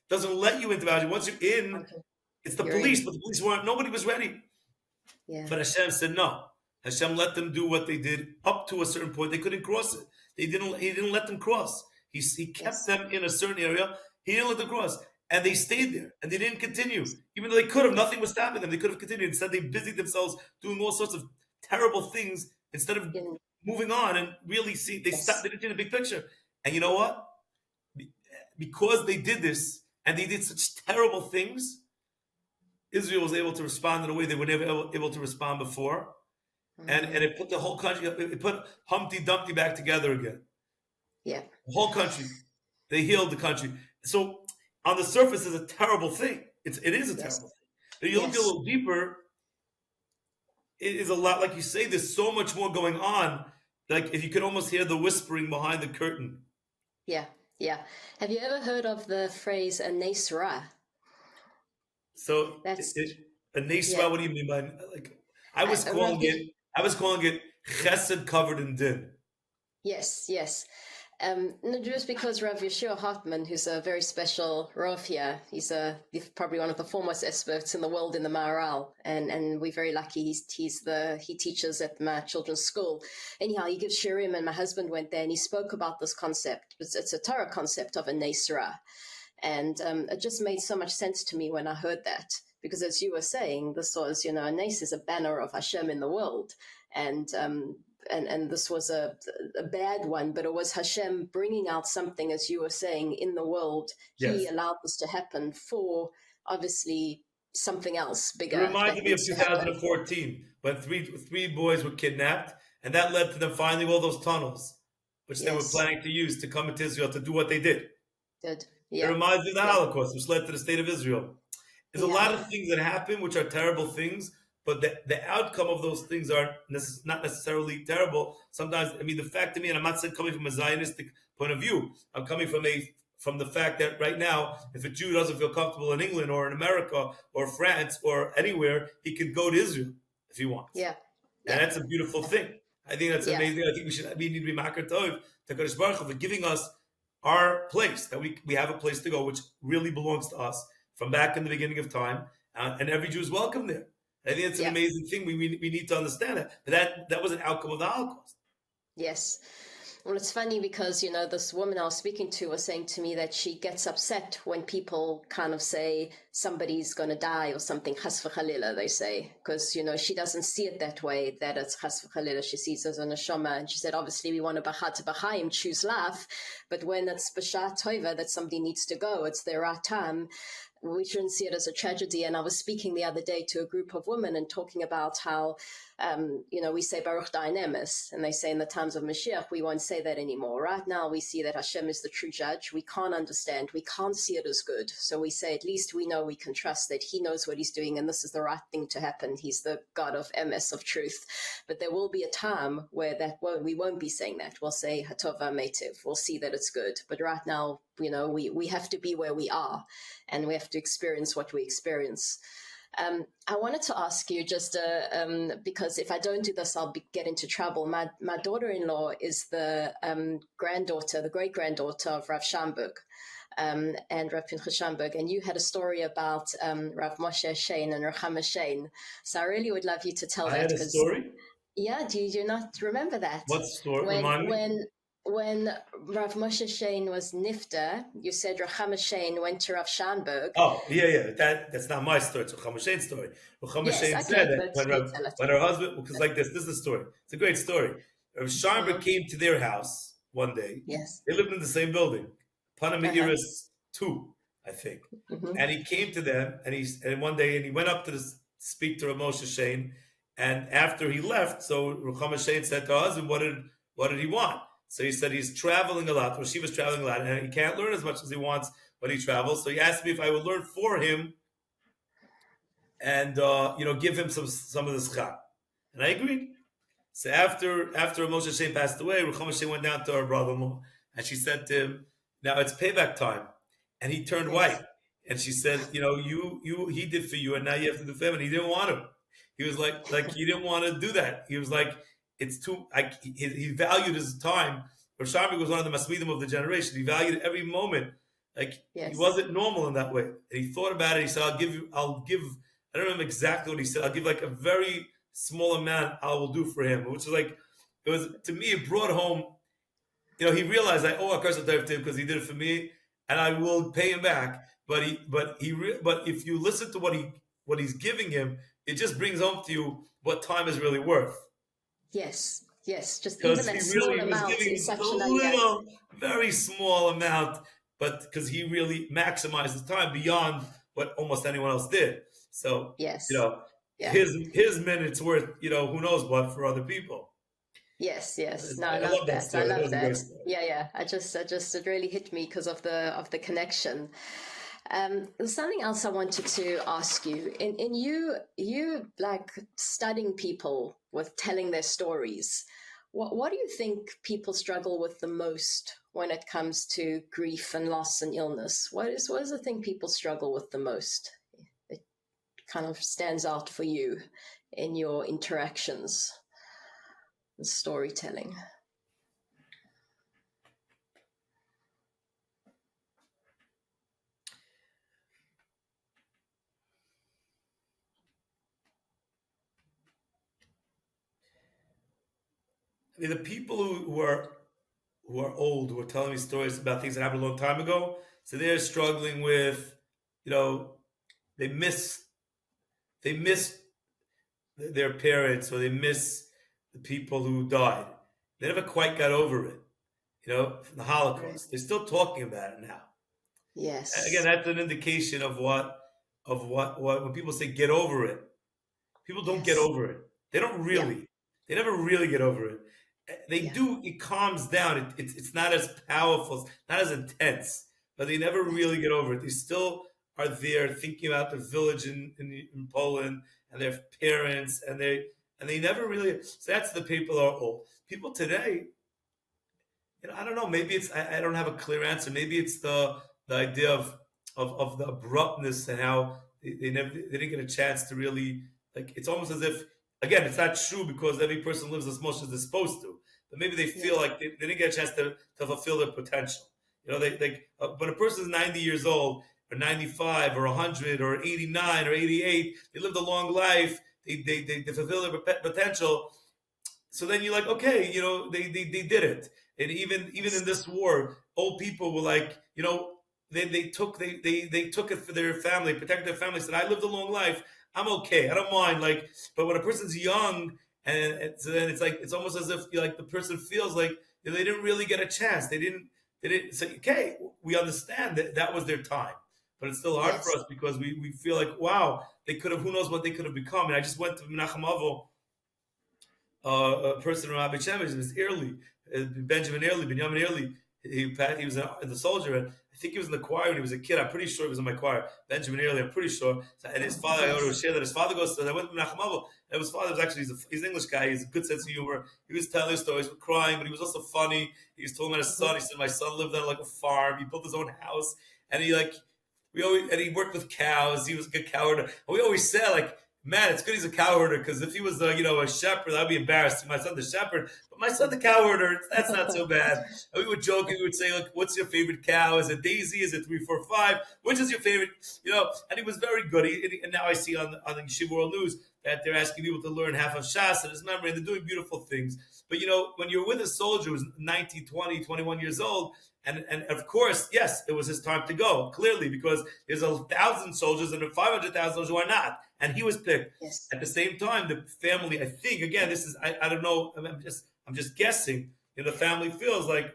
doesn't let you into the boundary. Once you're in, it's the police, but the police nobody was ready. Yeah. But Hashem said no. Hashem let them do what they did up to a certain point. They couldn't cross it. He didn't let them cross. He kept them in a certain area. He didn't let them cross. And they stayed there. And they didn't continue. Even though they could have, nothing was stopping them. They could have continued. Instead, they busied themselves doing all sorts of terrible things instead of moving on and really see. They stopped. They didn't see the big picture. And you know what? Because they did this and they did such terrible things, Israel was able to respond in a way they were never able to respond before. And it put the whole country, it put Humpty Dumpty back together again. Yeah. The whole country. They healed the country. So on the surface, it's a terrible thing. It is a terrible thing. But you look a little deeper, it is a lot, like you say, there's so much more going on. Like if you could almost hear the whispering behind the curtain. Yeah. Yeah. Have you ever heard of the phrase a nes ra? So That's a nesra, yeah. what do you mean by like? I was calling Rabbi, it. I was calling it chesed covered in din. yes, yes. No, just because Rav Yeshua Hartman, who's a very special Rav here, he's probably one of the foremost experts in the world in the Maharal, and we're very lucky. He teaches at my children's school. Anyhow, he gives shiurim, and my husband went there and he spoke about this concept. It's a Torah concept of a nesra, and it just made so much sense to me when I heard that, because as you were saying, this was, a nes is a banner of Hashem in the world, and this was a bad one, but it was Hashem bringing out something, as you were saying, in the world. He Yes. allowed this to happen for, obviously, something else It bigger reminded that me of needs to happen. 2014 when three boys were kidnapped, and that led to them finding all those tunnels, which they were Yes, planning to use to come into Israel to do what they did. good. It Yeah, reminds me of the yeah, Holocaust, which led to the state of Israel. There's a yeah, lot of things that happen which are terrible things, but the outcome of those things are not necessarily terrible. Sometimes, I mean, the fact to me, and I'm not saying coming from a Zionistic point of view, I'm coming from the fact that right now, if a Jew doesn't feel comfortable in England or in America or France or anywhere, he can go to Israel if he wants. yeah, And yeah, that's a beautiful thing. I think that's yeah. amazing. I think we need to be makar tov to Kadosh Baruch Hu for giving us our place, that we have a place to go, which really belongs to us from back in the beginning of time, and every Jew is welcome there. I think it's an Yeah. amazing thing. We need to understand that. But that was an outcome of the Holocaust. Yes. Well, it's funny because, this woman I was speaking to was saying to me that she gets upset when people kind of say somebody's going to die or something, chas v'chalila, they say, because, she doesn't see it that way, that it's chas v'chalila. She sees it as a neshama. And she said, obviously, we want to b'chat b'chaim, choose life. But when it's b'shat tova that somebody needs to go, it's their right time, we shouldn't see it as a tragedy. And I was speaking the other day to a group of women and talking about how, we say Baruch Dayanemis, and they say in the times of Mashiach, we won't say that anymore. Right now, we see that Hashem is the true judge. We can't understand. We can't see it as good. So we say, at least we know we can trust that he knows what he's doing, and this is the right thing to happen. He's the God of emes, of truth. But there will be a time where we won't be saying that. We'll say Hatov Metiv. We'll see that it's good. But right now, we have to be where we are, and we have to experience what we experience. I wanted to ask you just because if I don't do this, I'll get into trouble. My daughter-in-law is the great-granddaughter of Rav Shamberg and Rav Pinchas Shamberg, and you had a story about Rav Moshe Shein and Rechama Shein. So I really would love you to tell I that. had a story. Yeah, do you not remember that? What story? Remind me. When Rav Moshe Shein was nifter, you said Rechama Shein went to Rav Shamberg. Oh, yeah. That's not my story. It's Rechama Shein's story. Rechama Shein said that when her husband, because like this is the story. It's a great story. Rav Shamberg came to their house one day. Yes. They lived in the same building, Panama-Iris 2, I think. Mm-hmm. And he came to them, and one day, and he went up to speak to Rav Moshe Shein. And after he left, so Rechama Shein said to her husband, what did he want? So he said he's traveling a lot, or she was traveling a lot, and he can't learn as much as he wants when he travels. So he asked me if I would learn for him and give him some of the schach. And I agreed. So after Moshe Shein passed away, Rechama Shein went down to her brother-in-law, and she said to him, now it's payback time. And he turned white. And she said, he did for you, and now you have to do for him. And he didn't want to. He was like he didn't want to do that. He was like, it's too. He valued his time. Rav Shamberg was one of the masmidim of the generation. He valued every moment. He wasn't normal in that way. And he thought about it. He said, I'll give. I don't remember exactly what he said. I'll give like a very small amount. I will do for him, which is like, it was to me. It brought home. He realized I owe a curse to him because he did it for me, and I will pay him back. But if you listen to what he's giving him, it just brings home to you what time is really worth. Yes. Just even that small amount is such a little, very small amount, but because he really maximized his time beyond what almost anyone else did. So his minute's worth who knows what for other people. Yes. No, I love that. I love that. Yeah. It really hit me because of the connection. There's something else I wanted to ask you. In you like studying people with telling their stories, What do you think people struggle with the most when it comes to grief and loss and illness? What is the thing people struggle with the most? It kind of stands out for you in your interactions and storytelling. I mean, the people who are old, who are telling me stories about things that happened a long time ago, so they're struggling with, they miss their parents, or they miss the people who died. They never quite got over it, from the Holocaust. They're still talking about it now. Yes. Again, that's an indication of what when people say get over it, people don't get over it. They don't really. They never really get over it. They do. It calms down. It's not as powerful, not as intense, but they never really get over it. They still are there thinking about their village in Poland and their parents, and they never really. So that's the people who are old. People today, I don't know. Maybe it's I don't have a clear answer. Maybe it's the idea of the abruptness and how they didn't get a chance to really, like, it's almost as if, again, it's not true because every person lives as much as they're supposed to, but maybe they feel like they didn't get a chance to fulfill their potential. When a person is 90 years old or 95 or 100 or 89 or 88, they lived a long life, they fulfill their potential. So then you're like, okay, they did it. And even in this war, old people were like, they took it for their family, protected their family, said, I lived a long life, I'm okay, I don't mind. Like, but when a person's young, and so then it's like, it's almost as if the person feels like they didn't really get a chance. They didn't say, okay, we understand that was their time, but it's still hard for us because we feel like, wow, they could have, who knows what they could have become. And I just went to Menachem a person from Rabbi Nachman, it was Eli, Benjamin Eli. He was the soldier, and I think he was in the choir when he was a kid. I'm pretty sure he was in my choir. Benjamin Eli, I'm pretty sure. And his father, I would share that his father goes to. I went to Menachem, and his father was actually he's an English guy. He's a good sense of humor. He was telling stories, was crying, but he was also funny. He was talking about his son. He said, my son lived on like a farm. He built his own house, and he worked with cows. He was a good cow herder. And we always said, like, man, it's good he's a cow herder, because if he was a shepherd, I'd be embarrassed. My son the shepherd, but my son the cow herder, that's not so bad. And we would joke, we would say, like, what's your favorite cow? Is it Daisy? Is it 345? Which is your favorite? And he was very good. And now I see on the Yeshiva World News that they're asking people to learn half of Shas and his memory, and they're doing beautiful things. But when you're with a soldier who's 19, 20, 21 years old, and of course, yes, it was his time to go, clearly, because there's 1,000 soldiers and 500,000 soldiers who are not. And he was picked. Yes. At the same time, the family, I think, again, this is, I don't know, I'm just guessing, the family feels like,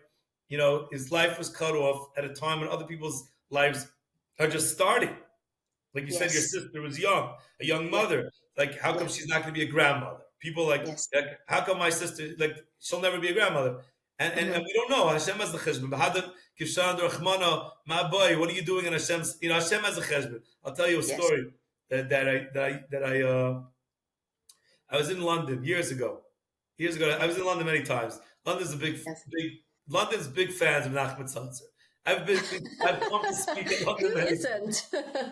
his life was cut off at a time when other people's lives are just starting. Like you said, your sister was young, a young mother. Like, how come she's not going to be a grandmother? People like, how come my sister, like, she'll never be a grandmother? And we don't know. Hashem has the cheshbon. What are you doing in Hashem's? Hashem has a cheshbon. I'll tell you a story that I was in London years ago. I was in London many times. London's big fans of Nachman Seltzer. I've come to speak in London. Who isn't?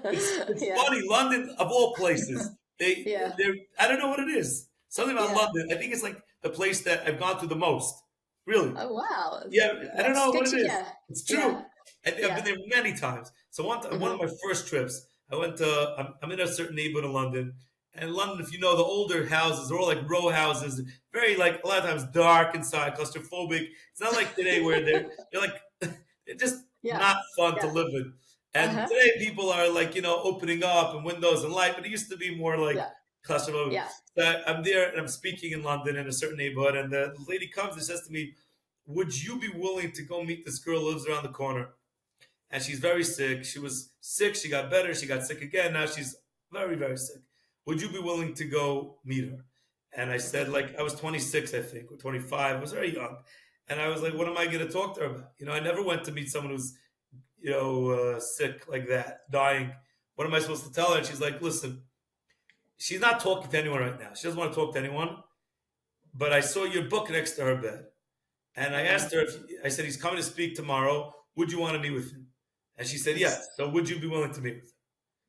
It's funny. London, of all places, I don't know what it is. Something about London. I think it's like the place that I've gone to the most. Really? Oh, wow. Yeah, I don't know what it is. Yeah. It's true. I've been there many times. So one of my first trips, I went to, I'm in a certain neighborhood in London. And London, if you know, the older houses are all like row houses, very, like, a lot of times dark inside, claustrophobic. It's not like today where they're like, they're just not fun to live in. And today people are like, opening up and windows and light, but it used to be more like claustrophobic. Yeah. So I'm there and I'm speaking in London in a certain neighborhood, and the lady comes and says to me, would you be willing to go meet this girl who lives around the corner? And she's very sick. She was sick. She got better. She got sick again. Now she's very, very sick. Would you be willing to go meet her? And I said, like, I was 26, I think, or 25. I was very young. And I was like, what am I going to talk to her about? I never went to meet someone who's, sick like that, dying. What am I supposed to tell her? And she's like, listen, she's not talking to anyone right now. She doesn't want to talk to anyone. but I saw your book next to her bed. And I asked her, I said, he's coming to speak tomorrow. Would you want to meet with him? And she said, yes. So would you be willing to meet with him?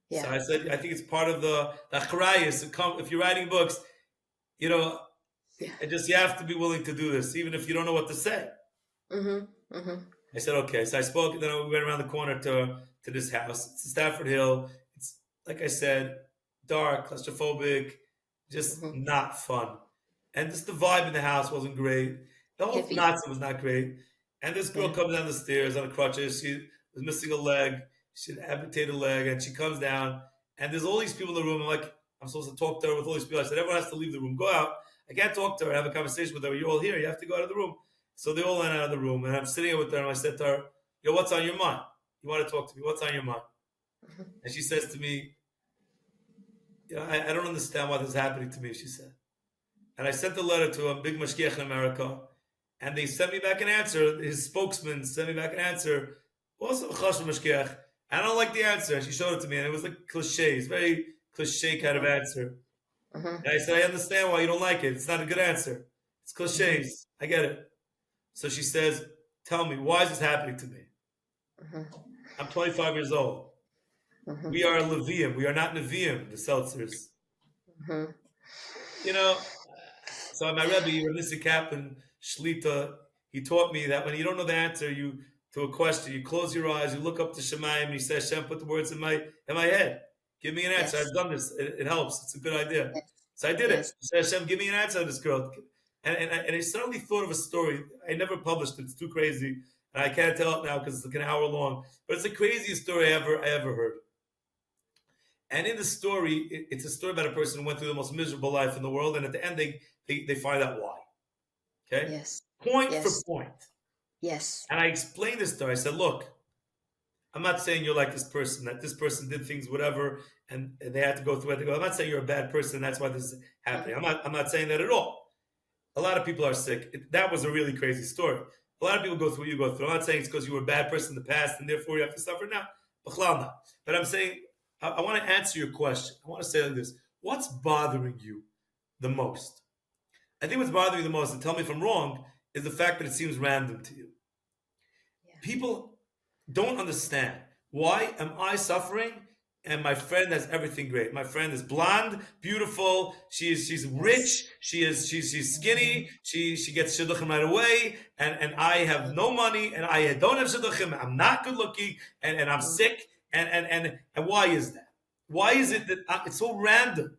Yeah. So I said, I think it's part of the achrayus. If you're writing books, you have to be willing to do this, even if you don't know what to say. I said, okay. So I spoke, and then we went around the corner to this house. It's Stafford Hill. It's, like I said, dark, claustrophobic, just not fun. And just the vibe in the house wasn't great. The whole Nazi was not great. And this girl comes down the stairs on crutches. She was missing a leg. She had an amputated leg. And she comes down. And there's all these people in the room. I'm supposed to talk to her with all these people. I said, everyone has to leave the room. Go out. I can't talk to her and have a conversation with her. You're all here. You have to go out of the room. So they all went out of the room. And I'm sitting here with her. And I said to her, what's on your mind? You want to talk to me? What's on your mind? And she says to me, I don't understand why this is happening to me, she said. And I sent a letter to a big mashgiach in America. And they sent me back an answer. His spokesman sent me back an answer. Also, mashgiach. I don't like the answer. And she showed it to me, and it was like cliches, very cliche kind of answer. And I said, I understand why you don't like it. It's not a good answer. It's cliches. I get it. So she says, tell me, why is this happening to me? I'm 25 years old. We are Levium. We are not Neviim, the Seltzers. So my Rebbe, Rabbi Kaplan, Shlita, he taught me that when you don't know the answer to a question, you close your eyes, you look up to Shemayim, and you say, Hashem, put the words in my head. Give me an answer. I've done this. It helps. It's a good idea. So I did it. I said, Hashem, give me an answer to this girl. And I suddenly thought of a story. I never published it. It's too crazy. And I can't tell it now because it's like an hour long. But it's the craziest story I ever heard. And in the story, it's a story about a person who went through the most miserable life in the world. And at the end, they find out why. Okay? Yes. Point for point. Yes. And I explained this to her. I said, look, I'm not saying you're like this person, that this person did things, whatever, and they had to go through it. I'm not saying you're a bad person, that's why this is happening. I'm not saying that at all. A lot of people are sick. That was a really crazy story. A lot of people go through what you go through. I'm not saying it's because you were a bad person in the past and therefore you have to suffer now. But I'm saying, I want to answer your question. I want to say like this. What's bothering you the most? I think what's bothering you the most, and tell me if I'm wrong, is the fact that it seems random to you. Yeah. People don't understand. Why am I suffering and my friend has everything great? My friend is blonde, beautiful, she's rich, she's skinny, she gets shidduchim right away, and I have no money, and I don't have shidduchim, I'm not good looking, and I'm sick, and why is that? Why is it that it's so random?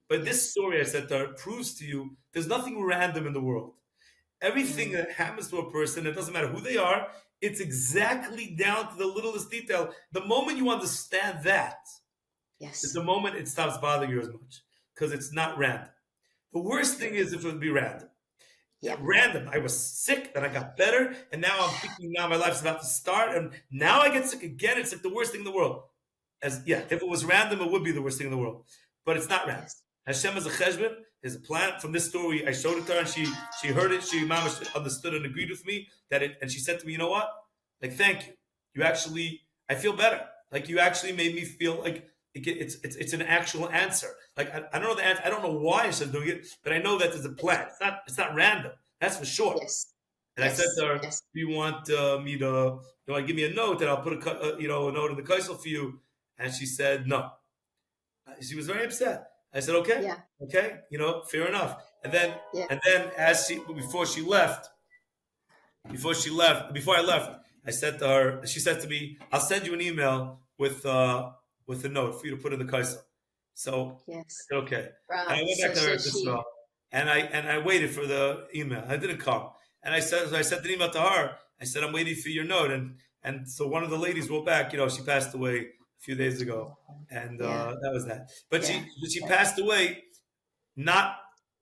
But this story I said to her proves to you there's nothing random in the world. Everything that happens to a person, it doesn't matter who they are, it's exactly down to the littlest detail. The moment you understand that, is the moment it stops bothering you as much. Because it's not random. The worst thing is if it would be random. Yeah. Random. I was sick, then I got better, and now I'm thinking now my life's about to start, and now I get sick again. It's like the worst thing in the world. If it was random, it would be the worst thing in the world. But it's not random. Hashem is a cheshbon. There's a plan. From this story, I showed it to her, and she heard it. She understood and agreed with me and she said to me, you know what? Like, thank you. You actually, I feel better. Like, you actually made me feel like it's an actual answer. Like, I don't know the answer. I don't know why I should doing it, but I know that there's a plan. It's not random. That's for sure. Yes. And I said to her, do you want me to, give me a note and I'll put a note in the kaisel for you? And she said, no. She was very upset. I said, okay, okay, fair enough. And then before I left, I said to her, she said to me, I'll send you an email with a note for you to put in the kaisel. So I said, okay. Wow. And I went back to her as well, and I waited for the email. It didn't come. And I sent an email to her. I said, I'm waiting for your note. And so one of the ladies wrote back, she passed away a few days ago. And that was that. But she passed away not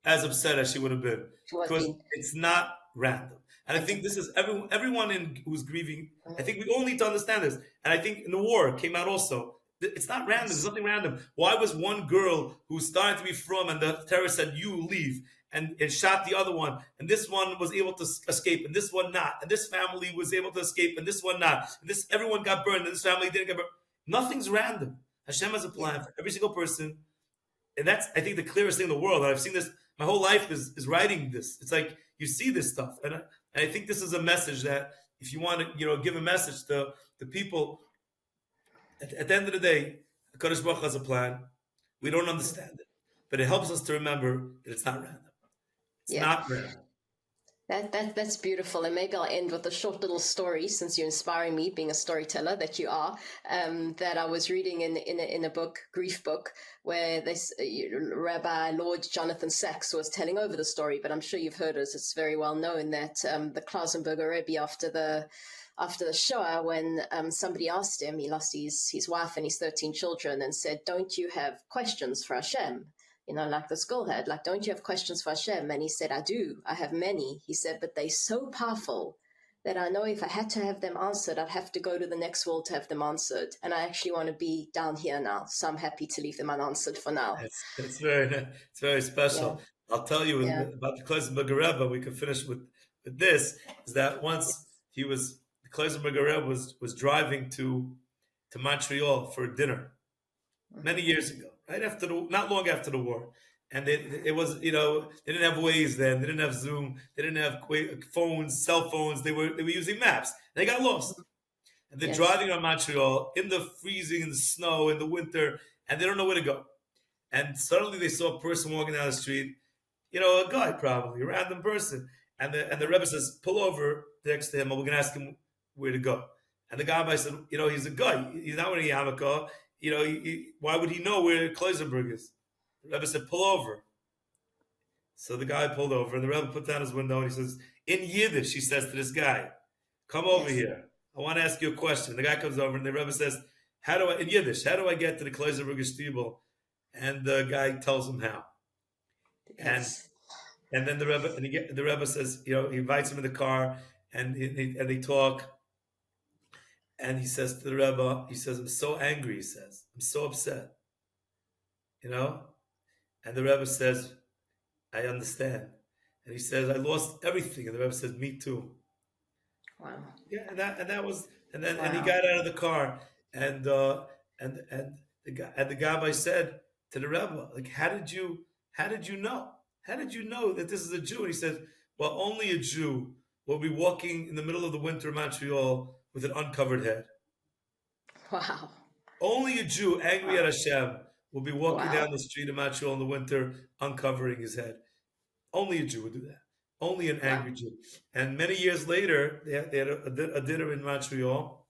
as upset as she would have been. Because it's not random. And I think this is everyone who's grieving. I think we all need to understand this. And I think in the war, it came out also. It's not random. There's nothing random. Why was one girl who started to be from and the terrorist said, you leave, and shot the other one, and this one was able to escape, and this one not, and this family was able to escape, and this one not, and everyone got burned, and this family didn't get burned. Nothing's random. Hashem has a plan for every single person. And that's, I think, the clearest thing in the world. And I've seen this my whole life is writing this. It's like you see this stuff, and I think this is a message that if you want to, give a message to the people, at the end of the day, the Kadosh Baruch Hu has a plan. We don't understand it, but it helps us to remember that it's not random. It's not random. That's beautiful, and maybe I'll end with a short little story, since you're inspiring me, being a storyteller that you are. That I was reading in a book, grief book, where this Rabbi Lord Jonathan Sachs was telling over the story. But I'm sure you've heard it; it's very well known that the Klausenberger Rebbe, after the Shoah, when somebody asked him, he lost his wife and his 13 children, and said, "Don't you have questions for Hashem?" Like the skull had, like, "Don't you have questions for Hashem?" And he said, "I do. I have many." He said, "But they're so powerful that I know if I had to have them answered, I'd have to go to the next world to have them answered. And I actually want to be down here now. So I'm happy to leave them unanswered for now." It's very special. Yeah. I'll tell you about the Klausenberger Rebbe. We can finish with this. Is that once the Klausenberger Rebbe was driving to Montreal for dinner many years ago. Right after not long after the war, and it was they didn't have Waze then, they didn't have Zoom, they didn't have phones, cell phones. They were using maps. They got lost, and they're driving around Montreal in the freezing, in the snow, in the winter, and they don't know where to go. And suddenly they saw a person walking down the street, a guy probably, a random person, and the Rebbe says, "Pull over next to him, and we're going to ask him where to go." And the guy said, "He's a guy. He's not wearing a yarmulke. Why would he know where Klausenberg is?" The Rebbe said, "Pull over." So the guy pulled over, and the Rebbe put down his window, and he says, in Yiddish, he says to this guy, "Come over here. I want to ask you a question." The guy comes over, and the Rebbe says, in Yiddish, "How do I get to the Klausenberger Stiebel?" And the guy tells him how. Yes. And then the Rebbe says, he invites him in the car, and they talk. And he says to the Rebbe, "I'm so angry," he says. "I'm so upset." And the Rebbe says, "I understand." And he says, "I lost everything." And the Rebbe says, "Me too." Wow. Yeah, and he got out of the car, and the Gabbai said to the Rebbe, like, how did you know? How did you know that this is a Jew? And he said, "Well, only a Jew will be walking in the middle of the winter in Montreal with an uncovered head." Wow. Only a Jew angry at Hashem will be walking down the street of Montreal in the winter, uncovering his head. Only a Jew would do that. Only an angry Jew. And many years later, they had a dinner in Montreal,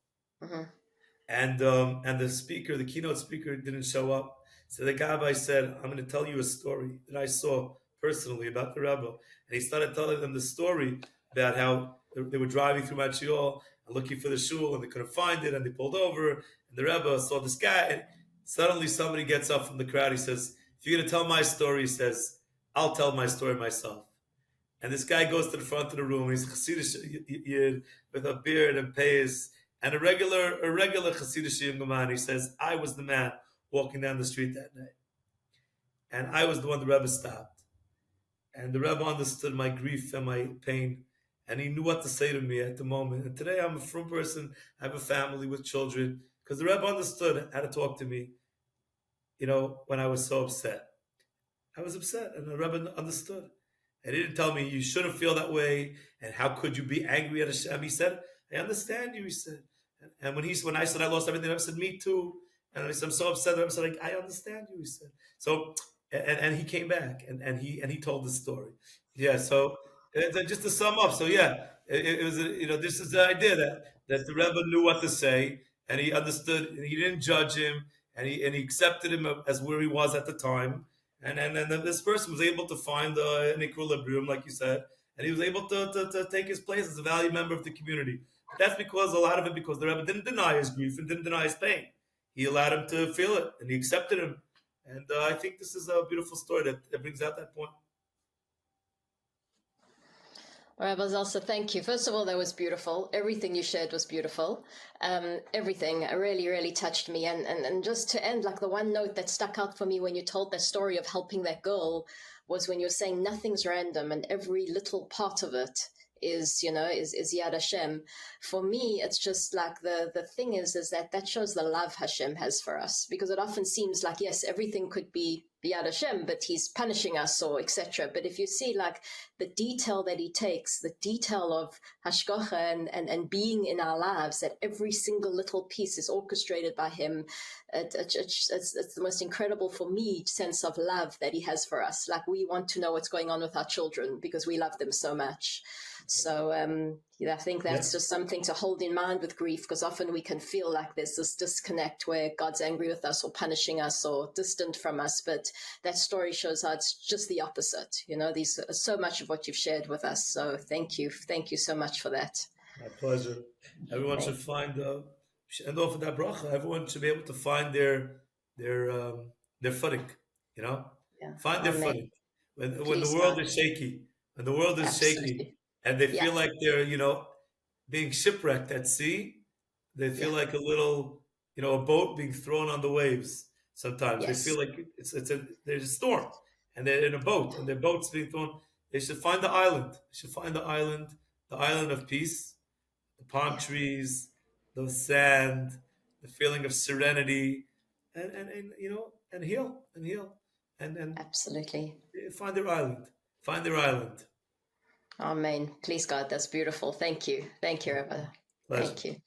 and the keynote speaker, didn't show up. So the Gabbai said, "I'm going to tell you a story that I saw personally about the Rebbe." And he started telling them the story about how they were driving through Montreal and looking for the shul, and they couldn't find it, and they pulled over, and the Rebbe saw this guy, and suddenly somebody gets up from the crowd. He says, "If you're going to tell my story," he says, "I'll tell my story myself." And this guy goes to the front of the room. He's a Chassidish Yid with a beard and payas, and a regular Chassidish Yimgaman. He says, "I was the man walking down the street that night, and I was the one the Rebbe stopped. And the Rebbe understood my grief and my pain, and he knew what to say to me at the moment. And today I'm a frum person. I have a family with children, because the Rebbe understood how to talk to me, when I was so upset. I was upset, and the Rebbe understood. And he didn't tell me, "You shouldn't feel that way, and how could you be angry at Hashem?" He said, "I understand you," he said. And when I said I lost everything, the Rebbe said, "Me too." And I said, "I'm so upset." The Rebbe said, "I understand you," he said. So, and he came back, and he told the story. Yeah, so just to sum up, so it was this is the idea that the Rebbe knew what to say, and he understood, and he didn't judge him, and he accepted him as where he was at the time, and then this person was able to find an equilibrium, like you said, and he was able to take his place as a valued member of the community. That's because the Rebbe didn't deny his grief and didn't deny his pain. He allowed him to feel it, and he accepted him. And I think this is a beautiful story that brings out that point. Rabbi Zeltzer, thank you. First of all, that was beautiful. Everything you shared was beautiful. Everything really, really touched me. And just to end, like, the one note that stuck out for me when you told that story of helping that girl was when you were saying nothing's random, and every little part of it is Yad Hashem. For me, it's just like the thing is that shows the love Hashem has for us, because it often seems like, yes, everything could be B'yad Hashem, but he's punishing us or etc. But if you see like the detail that he takes, the detail of hashgacha and being in our lives, that every single little piece is orchestrated by him, it's the most incredible for me sense of love that he has for us. Like we want to know what's going on with our children because we love them so much. So I think that's just something to hold in mind with grief, because often we can feel like there's this disconnect where God's angry with us or punishing us or distant from us. But that story shows how it's just the opposite. These are so much of what you've shared with us. So thank you so much for that. My pleasure. Everyone should find and off of that bracha. Everyone should be able to find their footing. Find their footing when the world is shaky. When the world is shaky. And they feel like they're, being shipwrecked at sea. They feel like a little, a boat being thrown on the waves. Sometimes they feel like there's a storm, and they're in a boat, and their boat's being thrown. They should find the island. They should find the island of peace, the palm trees, the sand, the feeling of serenity, and heal, and absolutely find their island. Find their island. Amen. Please, God, that's beautiful. Thank you, Rabbi. Thank you.